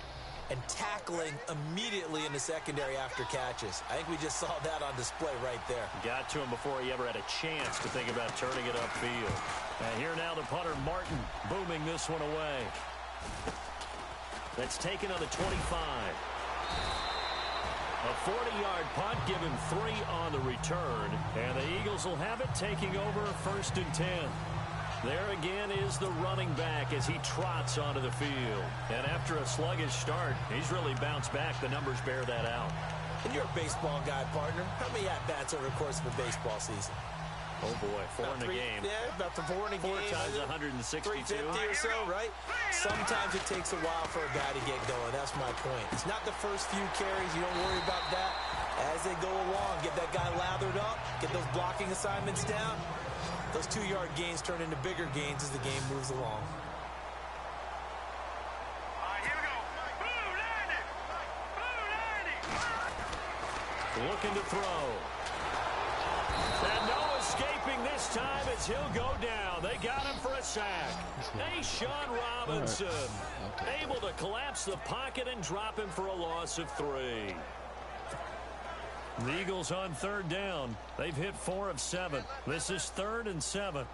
and tackling immediately in the secondary after catches. I think we just saw that on display right there. Got to him before he ever had a chance to think about turning it upfield. And here now the punter, Martin, booming this one away. That's taken on the 25. A 40-yard punt, give him 3 on the return. And the Eagles will have it, taking over first and 10. There again is the running back as he trots onto the field. And after a sluggish start, he's really bounced back. The numbers bear that out. And you're a baseball guy, partner. How many at-bats over the course of a baseball season? Oh, boy, 4 in a game. Yeah, about 4 in a game. 4 times 162. 350 or so, right? Sometimes it takes a while for a guy to get going. That's my point. It's not the first few carries. You don't worry about that. As they go along, get that guy lathered up, get those blocking assignments down. Those 2-yard gains turn into bigger gains as the game moves along. All right, here we go. Blue 90. Looking to throw. And no escaping this time as he'll go down. They got him for a sack. Hey, Sean Robinson, able to collapse the pocket and drop him for a loss of 3. The Eagles on third down. They've hit 4 of 7. This is 3rd and 7.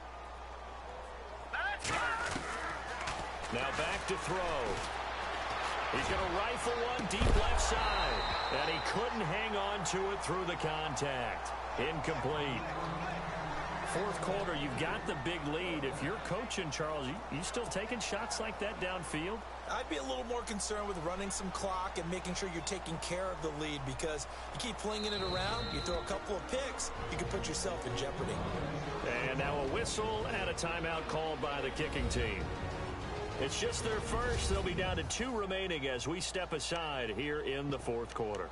Now back to throw. He's going to rifle one deep left side. And he couldn't hang on to it through the contact. Incomplete. Fourth quarter, you've got the big lead. If you're coaching, Charles, you still taking shots like that downfield? I'd be a little more concerned with running some clock and making sure you're taking care of the lead, because you keep flinging it around, you throw a couple of picks, you can put yourself in jeopardy. And now a whistle and a timeout called by the kicking team. It's just their first. They'll be down to 2 remaining as we step aside here in the fourth quarter.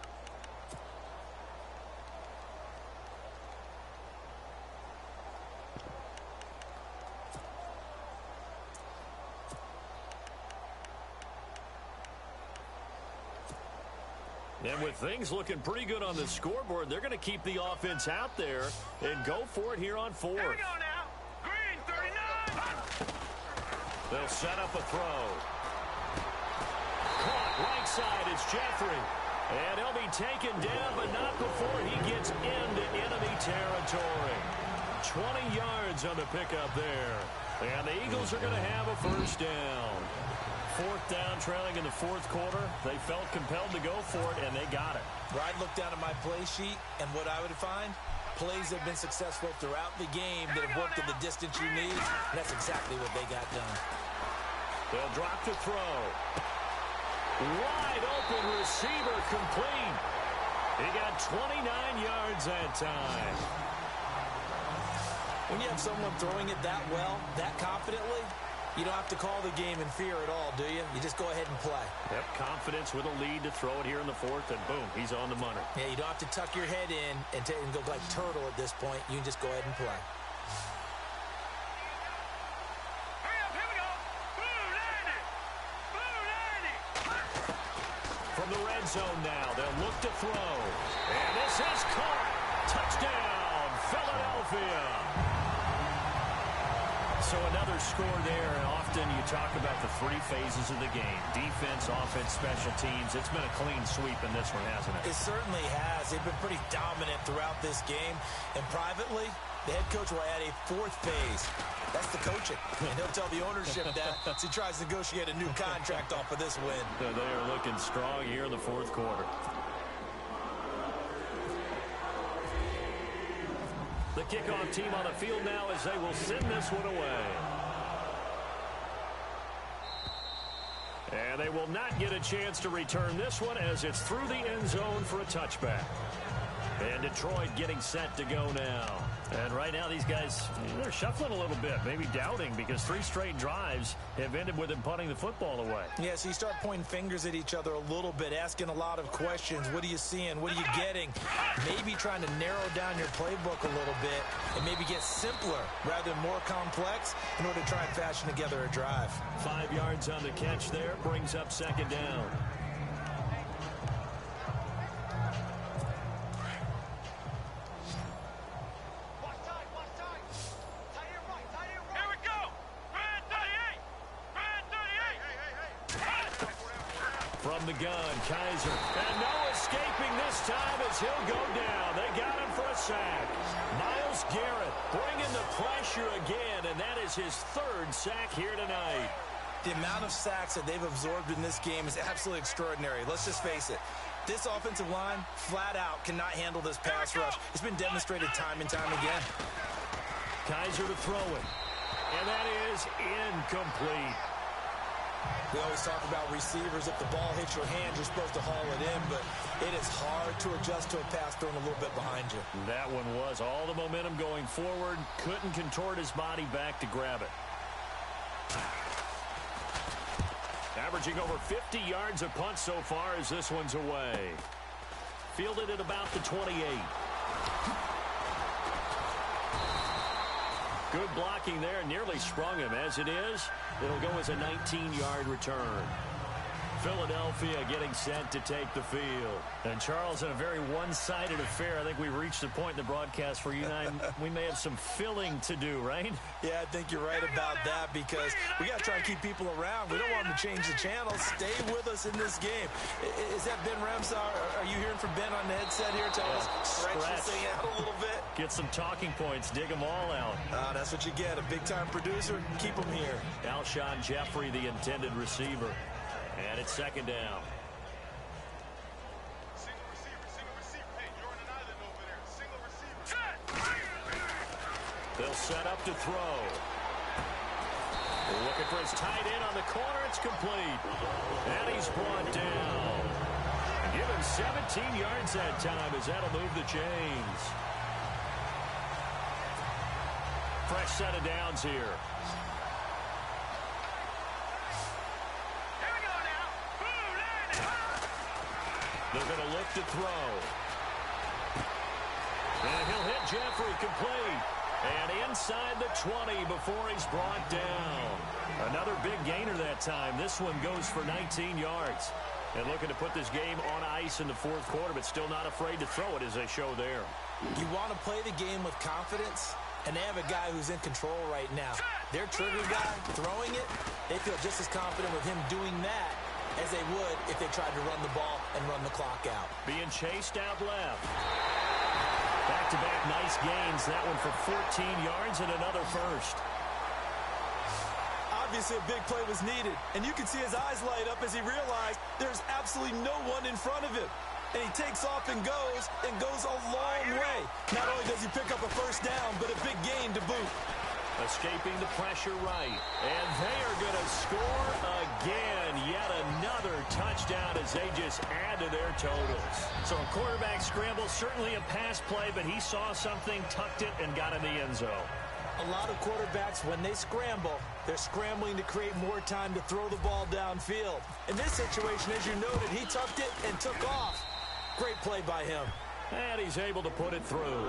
And with things looking pretty good on the scoreboard, they're going to keep the offense out there and go for it here on fourth. Here we go now. Green, 39. They'll set up a throw. Caught right side. It's Jeffrey. And he'll be taken down, but not before he gets into enemy territory. 20 yards on the pickup there. And the Eagles are going to have a first down. Fourth down, trailing in the fourth quarter. They felt compelled to go for it, and they got it. Well, I'd look down at my play sheet, and what I would find, plays have been successful throughout the game that have worked in the distance you need. And that's exactly what they got done. They'll drop to throw. Wide open receiver complete. He got 29 yards that time. When you have someone throwing it that well, that confidently, you don't have to call the game in fear at all, do you? You just go ahead and play. Yep, confidence with a lead to throw it here in the fourth, and boom, he's on the money. Yeah, you don't have to tuck your head in and go like turtle at this point. You can just go ahead and play. Hurry up, here we go. Blue 90. Blue 90. From the red zone now, they'll look to throw. And this is caught. Touchdown, Philadelphia. So another score there, and often you talk about the three phases of the game. Defense, offense, special teams. It's been a clean sweep in this one, hasn't it? It certainly has. They've been pretty dominant throughout this game. And privately, the head coach will add a fourth phase. That's the coaching. And he'll tell the ownership that as he tries to negotiate a new contract off of this win. They are looking strong here in the fourth quarter. The kickoff team on the field now as they will send this one away. And they will not get a chance to return this one as it's through the end zone for a touchback. And Detroit getting set to go now. And right now these guys, they're shuffling a little bit, maybe doubting, because 3 straight drives have ended with them punting the football away. Yeah, so you start pointing fingers at each other a little bit, asking a lot of questions. What are you seeing? What are you getting? Maybe trying to narrow down your playbook a little bit and maybe get simpler rather than more complex in order to try and fashion together a drive. 5 yards on the catch there, brings up second down. From the gun, Kaiser. And no escaping this time as he'll go down. They got him for a sack. Myles Garrett bringing the pressure again, and that is his 3rd sack here tonight. The amount of sacks that they've absorbed in this game is absolutely extraordinary. Let's just face it. This offensive line, flat out, cannot handle this pass rush. It's been demonstrated time and time again. Kaiser to throw it. And that is incomplete. We always talk about receivers. If the ball hits your hand, you're supposed to haul it in, but it is hard to adjust to a pass thrown a little bit behind you. That one was all the momentum going forward. Couldn't contort his body back to grab it. Averaging over 50 yards a punt so far as this one's away. Fielded at about the 28. Good blocking there, nearly sprung him. As it is, it'll go as a 19-yard return. Philadelphia getting set to take the field. And Charles, in a very one-sided affair, I think we reached the point in the broadcast where you and I, we may have some filling to do, right? Yeah, I think you're right about that because we got to try and keep people around. We don't want them to change the channel. Stay with us in this game. Is that Ben Ramsar? Are you hearing from Ben on the headset here? Tell us, stretch this thing out a little bit. Get some talking points. Dig them all out. That's what you get. A big-time producer. Keep them here. Alshon Jeffrey, the intended receiver. And it's second down. Single receiver. Hey, you're on an island over there. Single receiver. They'll set up to throw. Looking for his tight end on the corner. It's complete. And he's brought down. Give him 17 yards that time as that'll move the chains. Fresh set of downs here. They're going to look to throw. And he'll hit Jeffrey complete. And inside the 20 before he's brought down. Another big gainer that time. This one goes for 19 yards. And looking to put this game on ice in the fourth quarter, but still not afraid to throw it as they show there. You want to play the game with confidence, and they have a guy who's in control right now. Their trigger guy throwing it, they feel just as confident with him doing that as they would if they tried to run the ball and run the clock out. Being chased out left. Back-to-back nice gains. That one for 14 yards and another first. Obviously, a big play was needed, and you can see his eyes light up as he realized there's absolutely no one in front of him. And he takes off and goes a long way. Not only does he pick up a first down, but a big gain to boot. Escaping the pressure right. And they are going to score again. Yet another touchdown as they just add to their totals. So a quarterback scramble, certainly a pass play, but he saw something, tucked it, and got in the end zone. A lot of quarterbacks, when they scramble, they're scrambling to create more time to throw the ball downfield. In this situation, as you noted, he tucked it and took off. Great play by him. And he's able to put it through.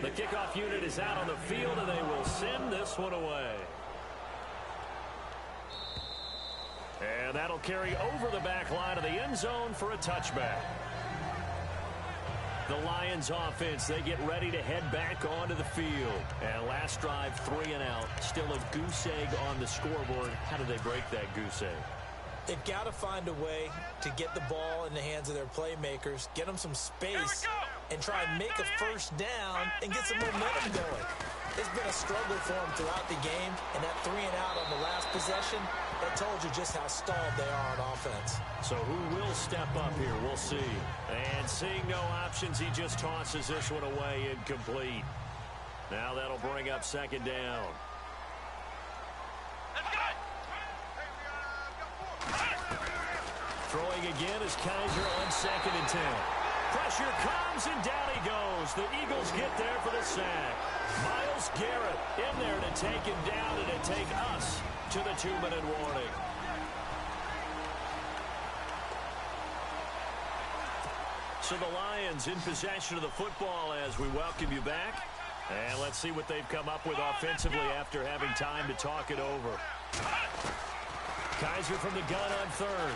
The kickoff unit is out on the field, and they will send this one away. And that'll carry over the back line of the end zone for a touchback. The Lions offense, they get ready to head back onto the field. And last drive, 3 and out. Still a goose egg on the scoreboard. How did they break that goose egg? They've got to find a way to get the ball in the hands of their playmakers, get them some space, and try and make a first down and get some momentum going. It's been a struggle for them throughout the game, and that 3 and out on the last possession, that told you just how stalled they are on offense. So who will step up here? We'll see. And seeing no options, he just tosses this one away, incomplete. Now that'll bring up second down. Throwing again is Kaiser on 2nd and 10. Pressure comes, and down he goes. The Eagles get there for the sack. Myles Garrett in there to take him down and to take us to the 2-minute warning. So the Lions in possession of the football as we welcome you back. And let's see what they've come up with offensively after having time to talk it over. Kaiser from the gun on 3rd.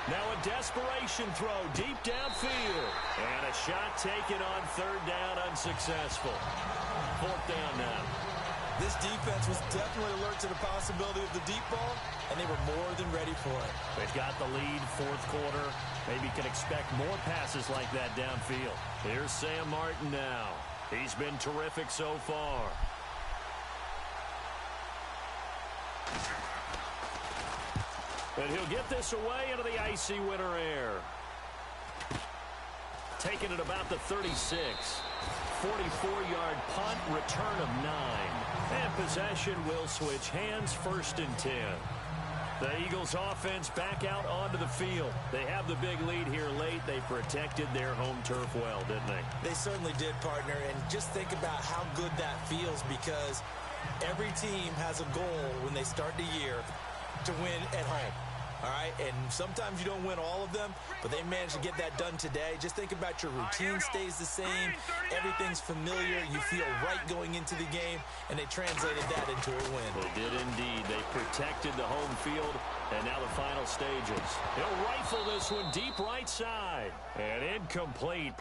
Now a desperation throw deep downfield. And a shot taken on 3rd down, unsuccessful. 4th down now. This defense was definitely alert to the possibility of the deep ball, and they were more than ready for it. They've got the lead, 4th quarter. Maybe can expect more passes like that downfield. Here's Sam Martin now. He's been terrific so far. And he'll get this away into the icy winter air. Taking it about the 36. 44-yard punt, return of 9. And possession will switch hands, 1st and 10. The Eagles offense back out onto the field. They have the big lead here late. They protected their home turf well, didn't they? They certainly did, partner. And just think about how good that feels, because every team has a goal when they start the year to win at home. All right, and sometimes you don't win all of them, but they managed to get that done today. Just think about your routine stays the same. Everything's familiar. You feel right going into the game, and they translated that into a win. They did indeed. They protected the home field, and now the final stages. He'll rifle this one deep right side, and incomplete.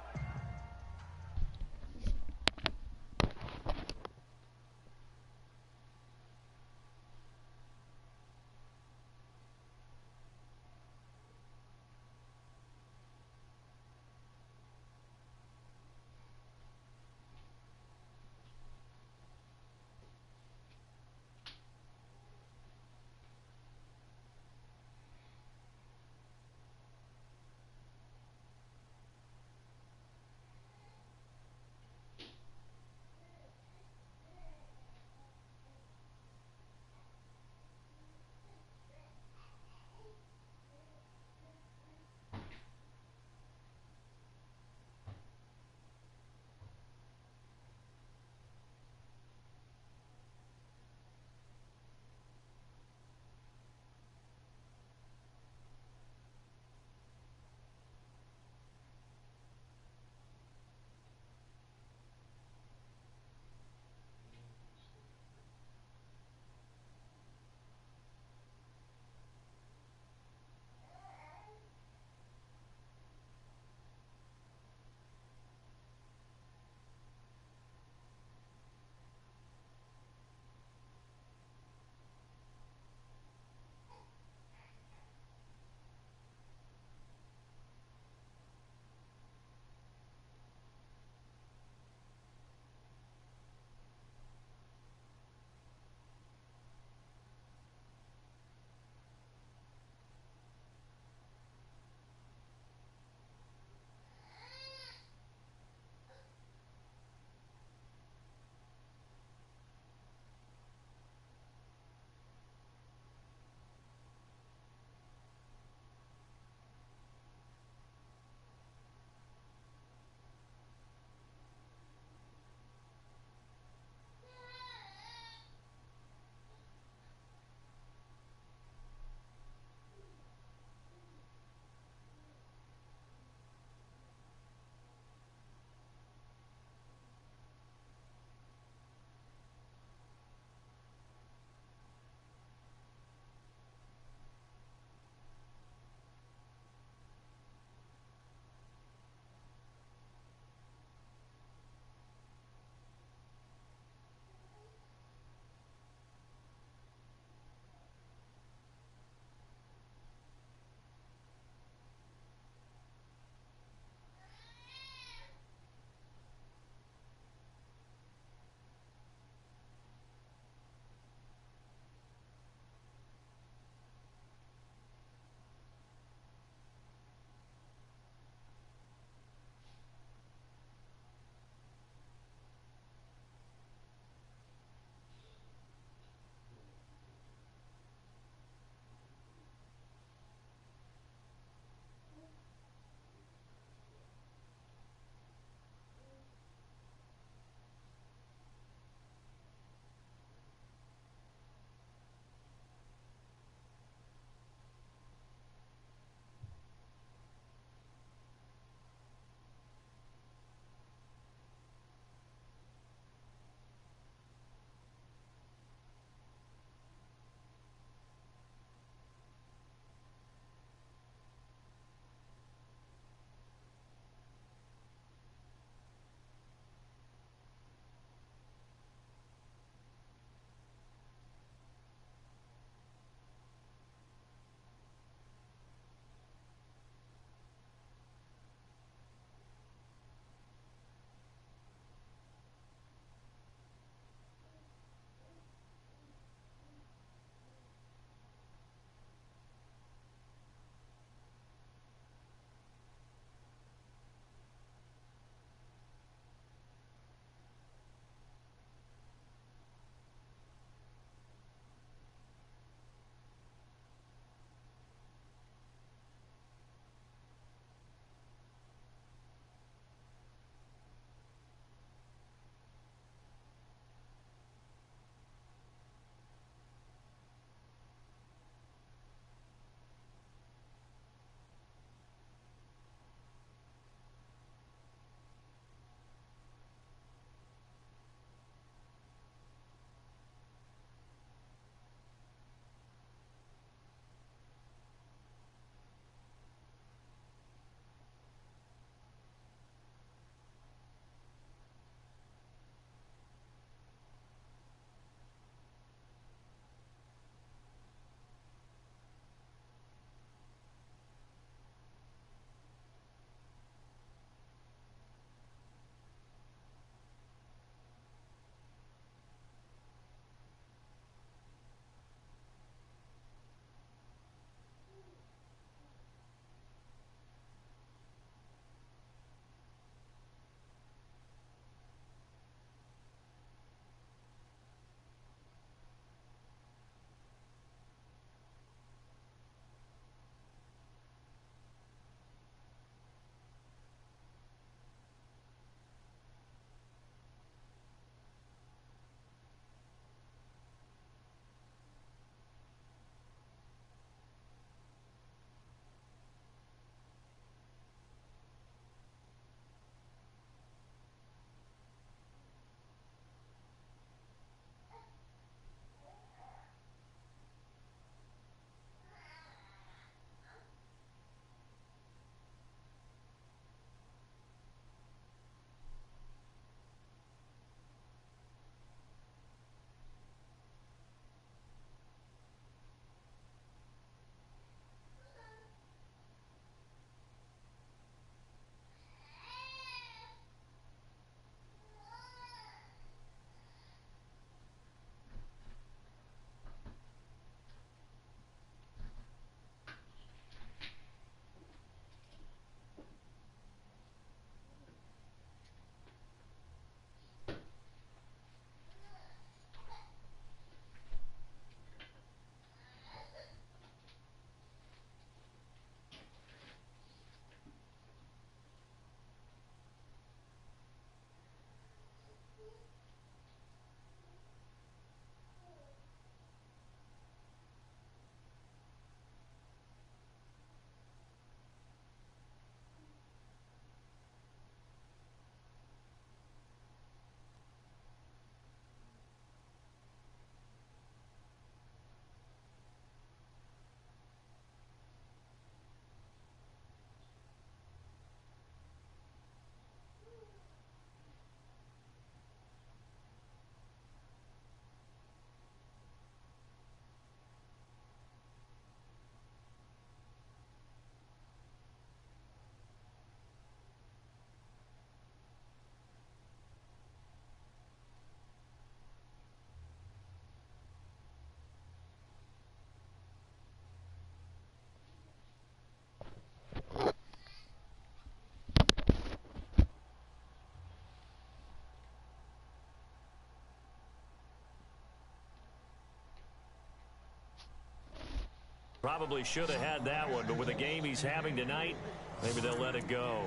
Probably should have had that one, but with the game he's having tonight, maybe they'll let it go.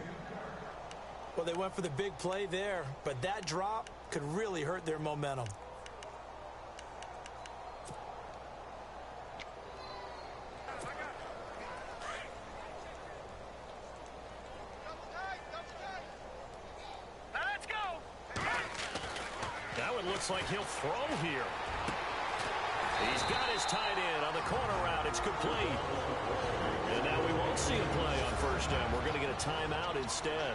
Well, they went for the big play there, but that drop could really hurt their momentum. Let's go. That one looks like he'll throw here. He's got his tight end on the corner route. It's complete. And now we won't see a play on first down. We're going to get a timeout instead,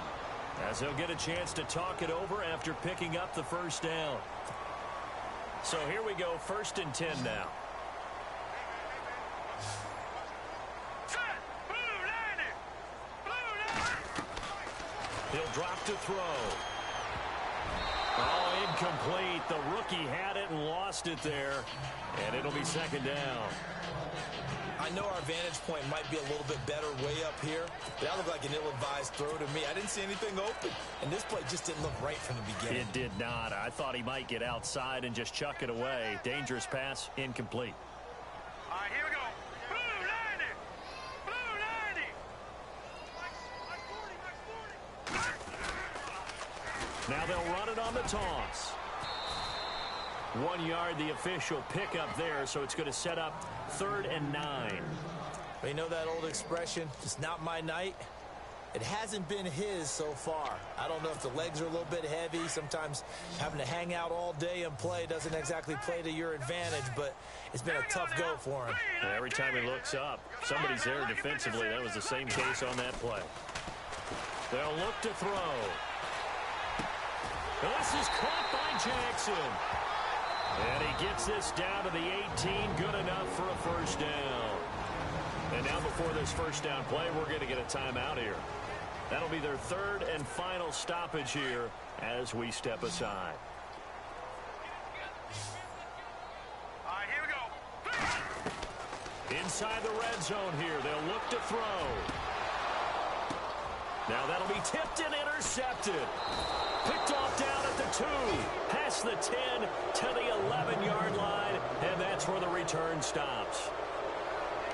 as they'll get a chance to talk it over after picking up the first down. So here we go, 1st and 10 now. Set. Blue line it. Blue line. He'll drop to throw. Oh, incomplete. The rookie had it and lost it there. And it'll be 2nd down. I know our vantage point might be a little bit better way up here, but that looked like an ill-advised throw to me. I didn't see anything open, and this play just didn't look right from the beginning. It did not. I thought he might get outside and just chuck it away. Dangerous pass, incomplete. All right, here we go. Blue line it. Blue line it. Now they'll run it on the toss. 1 yard, the official pickup there, so it's going to set up 3rd and 9. But you know that old expression, it's not my night? It hasn't been his so far. I don't know if the legs are a little bit heavy. Sometimes having to hang out all day and play doesn't exactly play to your advantage, but it's been a tough go for him. And every time he looks up, somebody's there defensively. That was the same case on that play. They'll look to throw. This is caught by Jackson. And he gets this down to the 18, good enough for a first down. And now before this first down play, we're going to get a timeout here. That'll be their 3rd and final stoppage here as we step aside. All right, here we go. Inside the red zone here, they'll look to throw. Now that'll be tipped and intercepted. Picked off down at the 2, past the 10 to the 11-yard line, and that's where the return stops.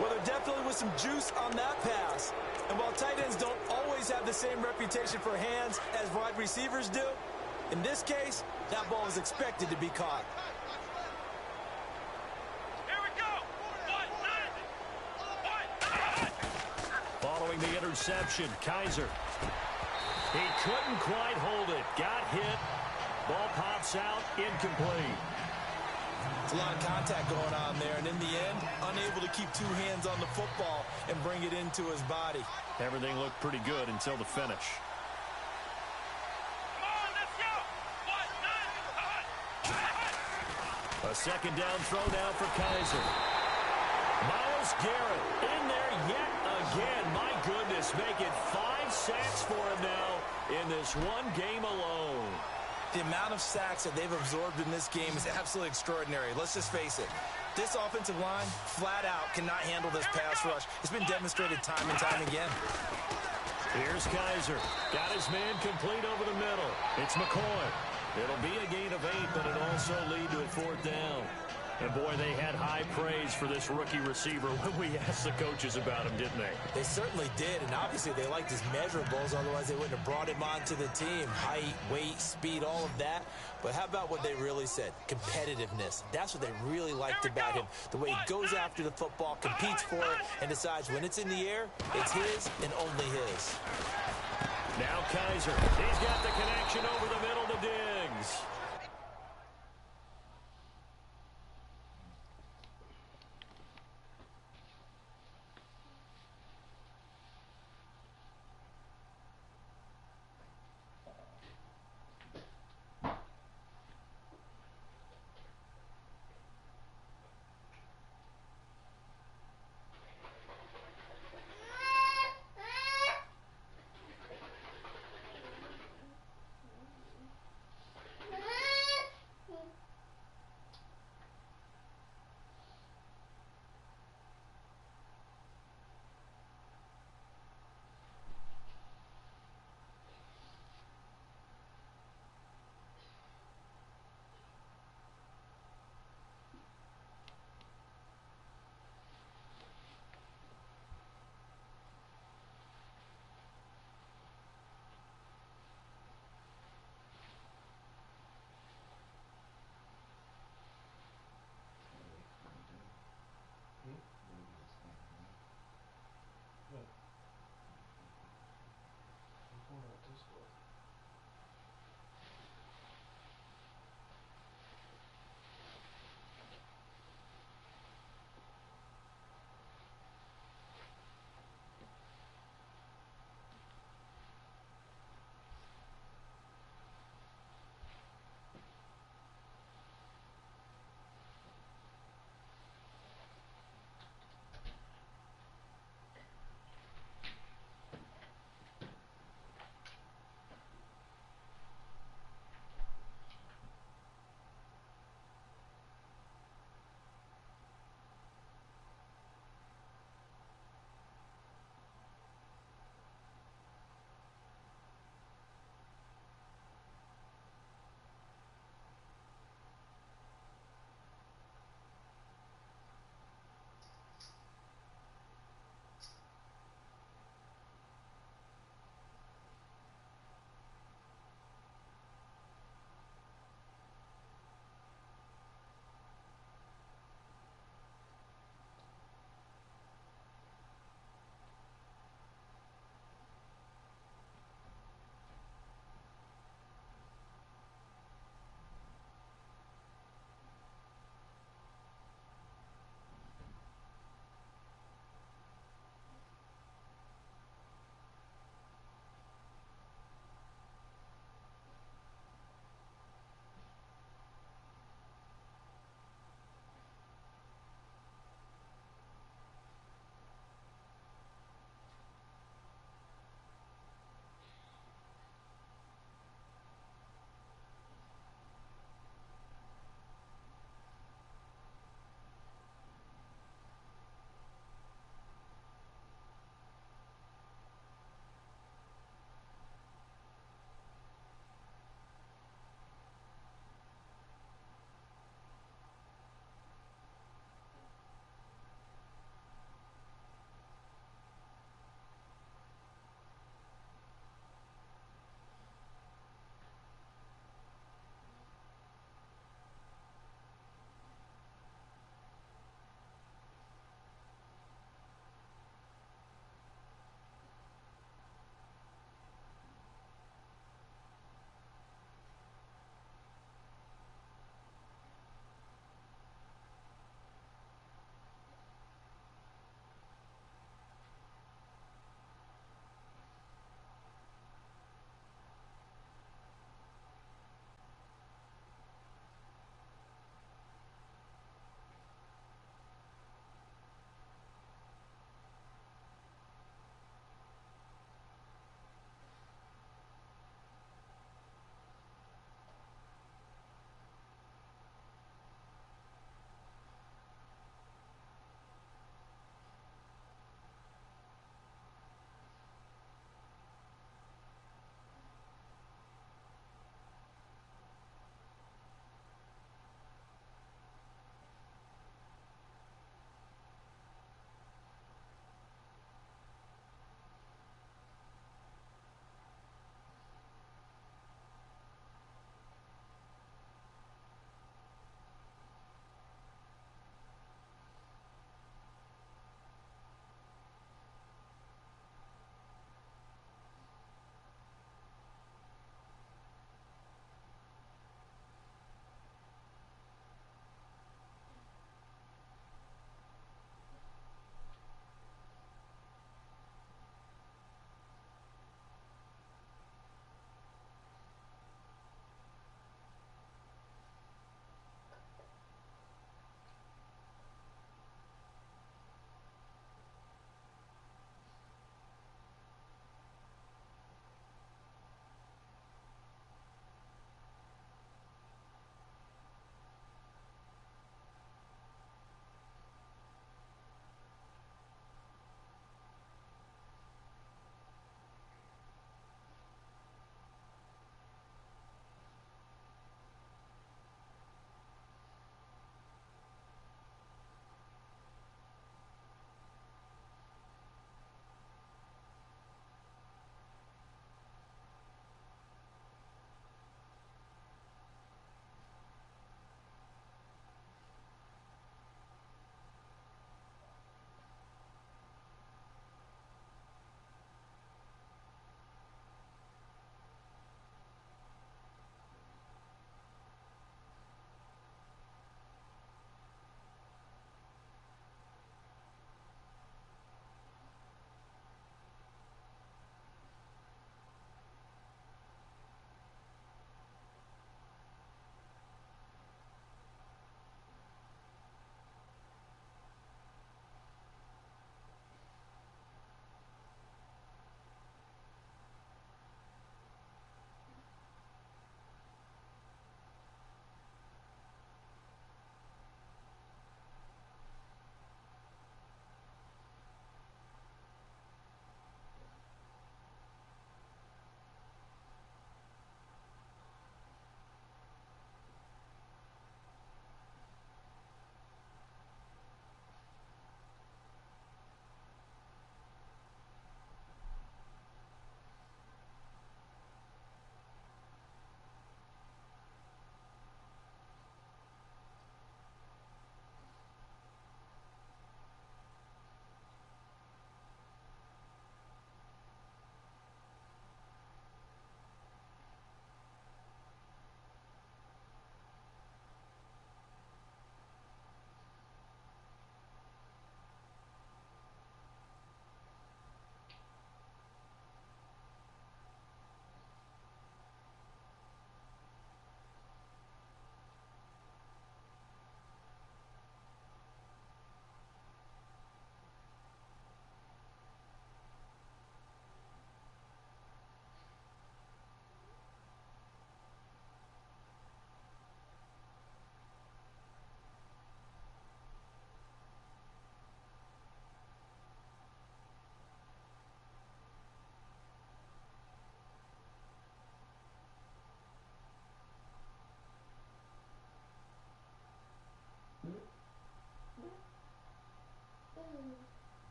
Well, there definitely was some juice on that pass. And while tight ends don't always have the same reputation for hands as wide receivers do, in this case, that ball was expected to be caught. Here we go. Following the interception, Kaiser. He couldn't quite hold it. Got hit. Ball pops out. Incomplete. It's a lot of contact going on there, and in the end, unable to keep 2 hands on the football and bring it into his body. Everything looked pretty good until the finish. Come on, let's go. A 2nd down throw now for Kaiser. Myles Garrett in there yet again. My goodness, make it 5 sacks for him now in this one game alone. The amount of sacks that they've absorbed in this game is absolutely extraordinary. Let's just face it. This offensive line, flat out, cannot handle this pass rush. It's been demonstrated time and time again. Here's Kaiser. Got his man complete over the middle. It's McCoy. It'll be a gain of 8, but it'll also lead to a 4th down. And, boy, they had high praise for this rookie receiver when we asked the coaches about him, didn't they? They certainly did, and obviously they liked his measurables. Otherwise, they wouldn't have brought him onto the team. Height, weight, speed, all of that. But how about what they really said? Competitiveness. That's what they really liked about him. The way he goes after the football, competes for it, and decides when it's in the air, it's his and only his. Now Kaiser. He's got the connection over the middle to Diggs.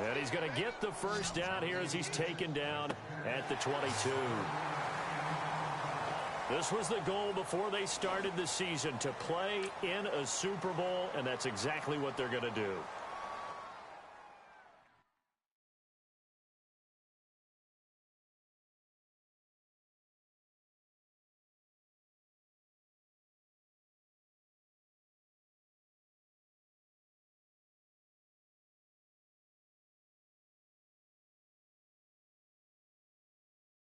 And he's going to get the first down here as he's taken down at the 22. This was the goal before they started the season, to play in a Super Bowl, and that's exactly what they're going to do.